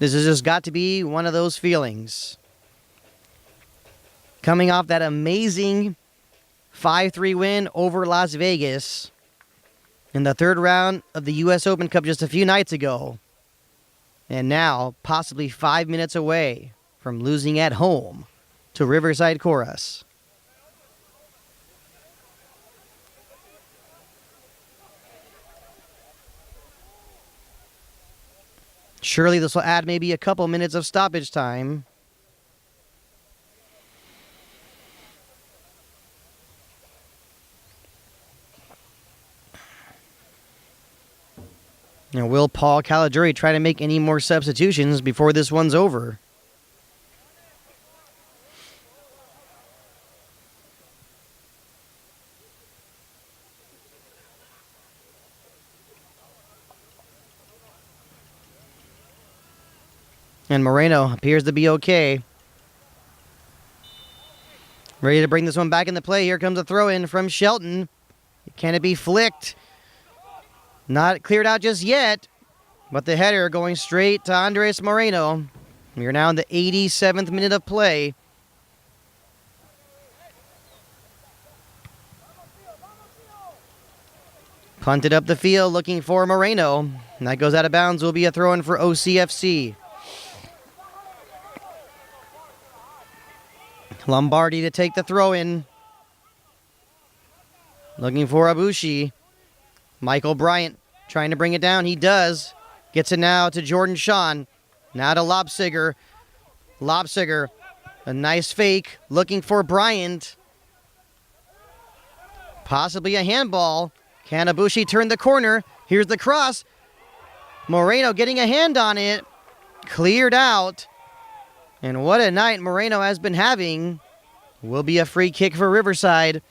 This has just got to be one of those feelings. Coming off that amazing 5-3 win over Las Vegas in the third round of the U.S. Open Cup just a few nights ago. And now, possibly 5 minutes away from losing at home to Riverside Coras. Surely this will add maybe a couple minutes of stoppage time. And will Paul Caligiuri try to make any more substitutions before this one's over? And Moreno appears to be okay. Ready to bring this one back into play. Here comes a throw-in from Shelton. Can it be flicked? Not cleared out just yet. But the header going straight to Andres Moreno. We are now in the 87th minute of play. Punted up the field looking for Moreno. And that goes out of bounds. Will be a throw-in for OCFC. Lombardi to take the throw-in. Looking for Abushi. Michael Bryant trying to bring it down. He does. Gets it now to Jordan Sean. Now to Lobsiger. Lobsiger. A nice fake. Looking for Bryant. Possibly a handball. Can Abushi turn the corner? Here's the cross. Moreno getting a hand on it. Cleared out. And what a night Moreno has been having. Will be a free kick for Riverside.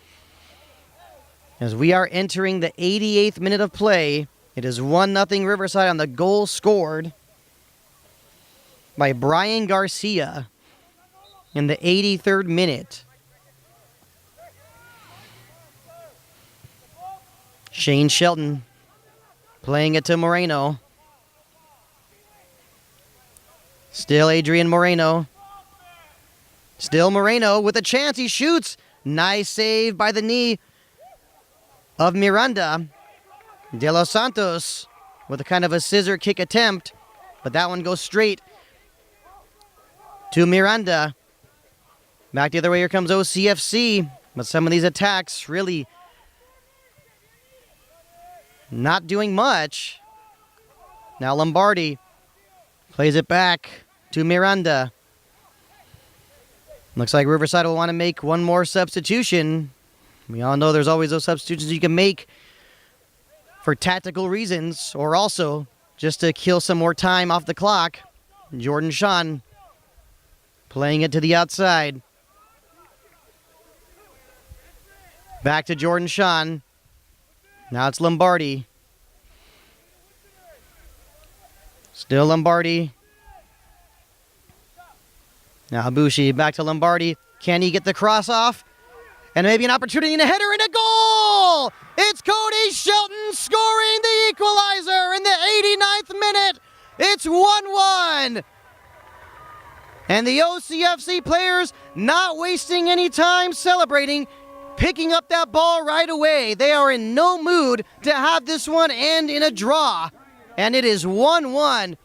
As we are entering the 88th minute of play, it is 1-0 Riverside on the goal scored by Brian Garcia in the 83rd minute. Shane Shelton playing it to Moreno. Still Adrian Moreno. Still Moreno with a chance. He shoots. Nice save by the knee of Miranda. De Los Santos with a kind of a scissor kick attempt. But that one goes straight to Miranda. Back the other way. Here comes OCFC. But some of these attacks really not doing much. Now Lombardi plays it back to Miranda. Looks like Riverside will want to make one more substitution. We all know there's always those substitutions you can make for tactical reasons or also just to kill some more time off the clock. Jordan Sean playing it to the outside. Back to Jordan Sean. Now it's Lombardi. Still Lombardi. Now Abushi back to Lombardi. Can he get the cross off? And maybe an opportunity and a header and a goal! It's Cody Shelton scoring the equalizer in the 89th minute. It's 1-1. And the OCFC players not wasting any time celebrating, picking up that ball right away. They are in no mood to have this one end in a draw. And it is 1-1.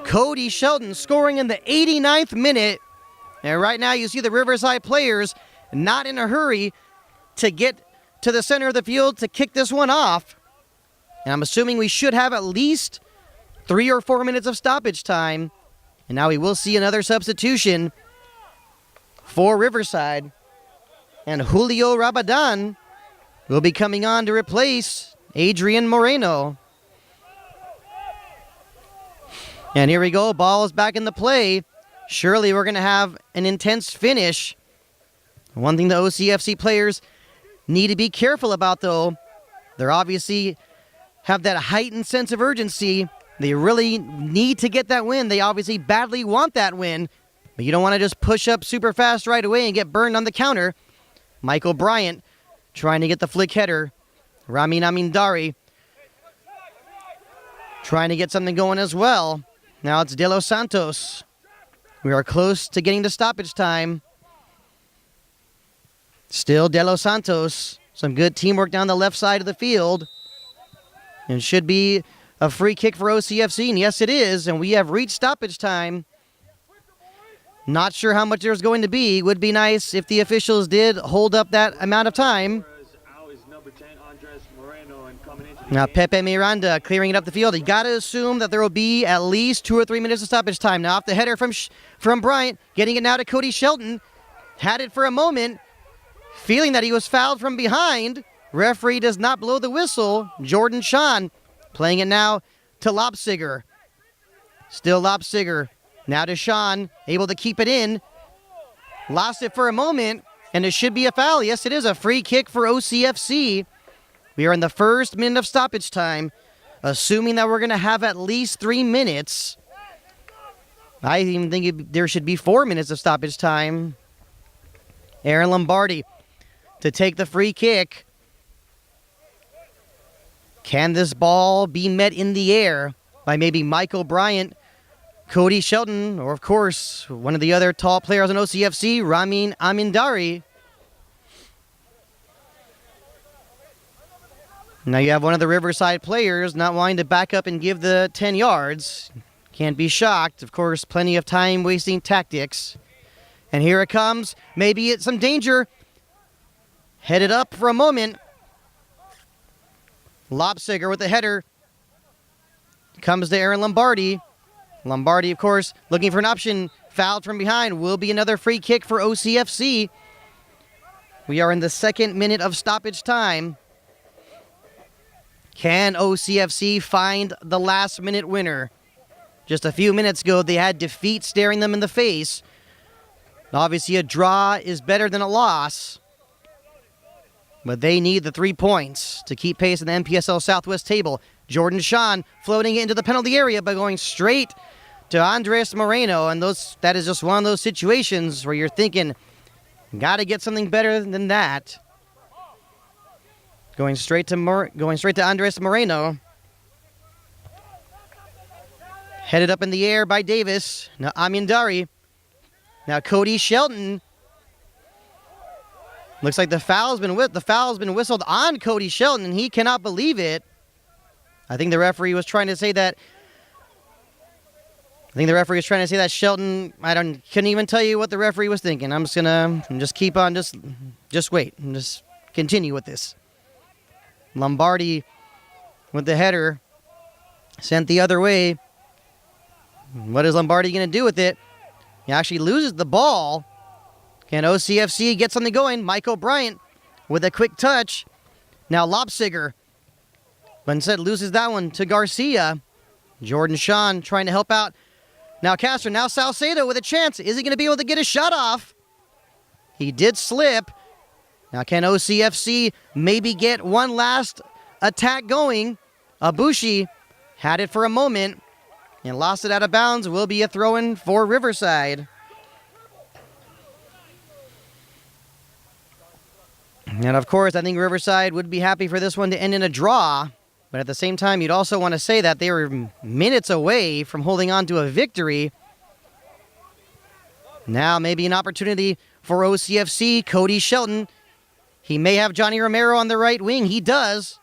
Cody Shelton scoring in the 89th minute. And right now you see the Riverside players not in a hurry to get to the center of the field to kick this one off. And I'm assuming we should have at least 3 or 4 minutes of stoppage time. And now we will see another substitution for Riverside. And Julio Rabadan will be coming on to replace Adrian Moreno. And here we go. Ball is back in the play. Surely we're going to have an intense finish. One thing the OCFC players need to be careful about, though, they're obviously have that heightened sense of urgency. They really need to get that win. They obviously badly want that win. But you don't want to just push up super fast right away and get burned on the counter. Michael Bryant trying to get the flick header. Ramin Amindari trying to get something going as well. Now it's De Los Santos. We are close to getting to stoppage time. Still De Los Santos. Some good teamwork down the left side of the field. And should be a free kick for OCFC. And yes, it is. And we have reached stoppage time. Not sure how much there's going to be. Would be nice if the officials did hold up that amount of time. Now Pepe Miranda clearing it up the field. You got to assume that there will be at least 2 or 3 minutes of stoppage time. Now off the header from Bryant. Getting it now to Cody Shelton. Had it for a moment. Feeling that he was fouled from behind. Referee does not blow the whistle. Jordan Sean Playing it now to Lopsiger. Still Lopsiger. Now to Sean, able to keep it in. Lost it for a moment, and it should be a foul. Yes, it is a free kick for OCFC. We are in the first minute of stoppage time, assuming that we're going to have at least 3 minutes. I even think there should be 4 minutes of stoppage time. Aaron Lombardi to take the free kick. Can this ball be met in the air by maybe Michael Bryant, Cody Shelton, or of course, one of the other tall players on OCFC, Ramin Amindari? Now you have one of the Riverside players not wanting to back up and give the 10 yards. Can't be shocked. Of course, plenty of time-wasting tactics. And here it comes. Maybe it's some danger. Headed up for a moment. Lopsiger with the header. Comes to Aaron Lombardi. Lombardi, of course, looking for an option. Fouled from behind. Will be another free kick for OCFC. We are in the 2nd minute of stoppage time. Can OCFC find the last-minute winner? Just a few minutes ago, they had defeat staring them in the face. Obviously, a draw is better than a loss. But they need the 3 points to keep pace in the Npsl Southwest table. Jordan Sean floating it into the penalty area by going straight to Andres Moreno. And that is just one of those situations where you're thinking, got to get something better than that. Going straight to Andres Moreno. Headed up in the air by Davis. Now Amindari. Now Cody Shelton. Looks like the foul's been whistled on Cody Shelton, and he cannot believe it. I think the referee was trying to say that. Shelton. Couldn't even tell you what the referee was thinking. I'm just keep on, just wait, and just continue with this. Lombardi with the header, sent the other way. What is Lombardi going to do with it? He actually loses the ball. Can OCFC get something going? Michael Bryant with a quick touch. Now Lopsiger. But instead loses that one to Garcia. Jordan Sean trying to help out. Now Castro. Now Salcedo with a chance. Is he going to be able to get a shot off? He did slip. Now can OCFC maybe get one last attack going? Abushi had it for a moment and lost it out of bounds. Will be a throw-in for Riverside. And of course, I think Riverside would be happy for this one to end in a draw. But at the same time, you'd also want to say that they were minutes away from holding on to a victory. Now maybe an opportunity for OCFC. Cody Shelton. He may have Johnny Romero on the right wing. He does.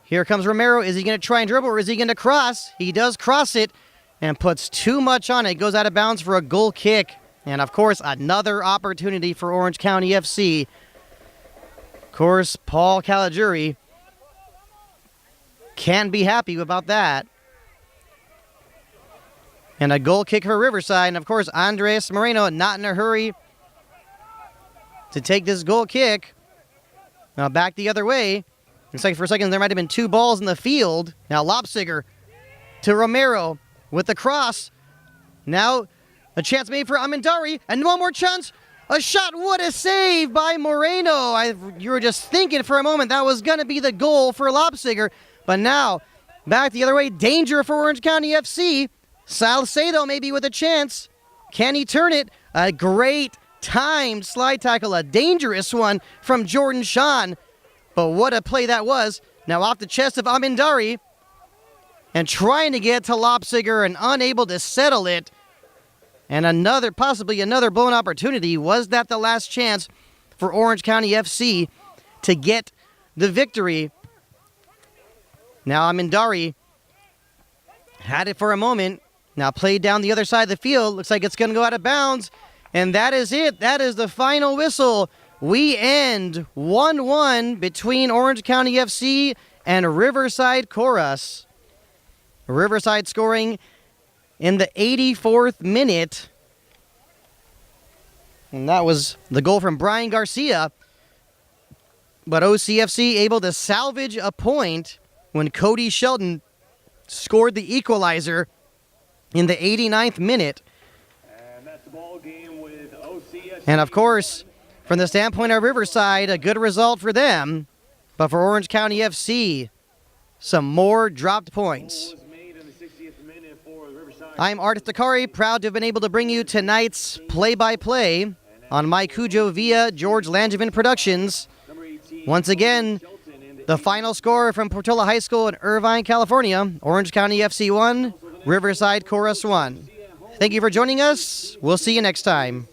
Here comes Romero. Is he going to try and dribble or is he going to cross? He does cross it and puts too much on it. Goes out of bounds for a goal kick. And of course, another opportunity for Orange County FC. Of course, Paul Caligiuri can be happy about that. And a goal kick for Riverside. And of course, Andres Moreno not in a hurry to take this goal kick. Now back the other way. Looks like for a second there might have been 2 balls in the field. Now Lopsiger to Romero with the cross. Now a chance made for Amindari. And one more chance. A shot. What a save by Moreno. You were just thinking for a moment that was going to be the goal for Lopsiger. But now back the other way. Danger for Orange County FC. Salcedo maybe with a chance. Can he turn it? A great timed slide tackle, a dangerous one from Jordan Sean. But what a play that was. Now off the chest of Amindari. And trying to get to Lopsiger and unable to settle it. And possibly another blown opportunity. Was that the last chance for Orange County FC to get the victory? Now Amindari had it for a moment. Now played down the other side of the field. Looks like it's going to go out of bounds. And that is it. That is the final whistle. We end 1-1 between Orange County FC and Riverside Coras. Riverside scoring in the 84th minute. And that was the goal from Brian Garcia. But OCFC able to salvage a point when Cody Shelton scored the equalizer in the 89th minute. And that's the ball game with OCFC. And of course, from the standpoint of Riverside, a good result for them. But for Orange County FC, some more dropped points. Was made in the 60th minute for Riverside. I'm Art Takari, proud to have been able to bring you tonight's play-by-play on Mike Cujo via George Langevin Productions. Number 18, Once again, Shelton, and the final score from Portola High School in Irvine, California, Orange County FC 1, Riverside Coras 1. Thank you for joining us. We'll see you next time.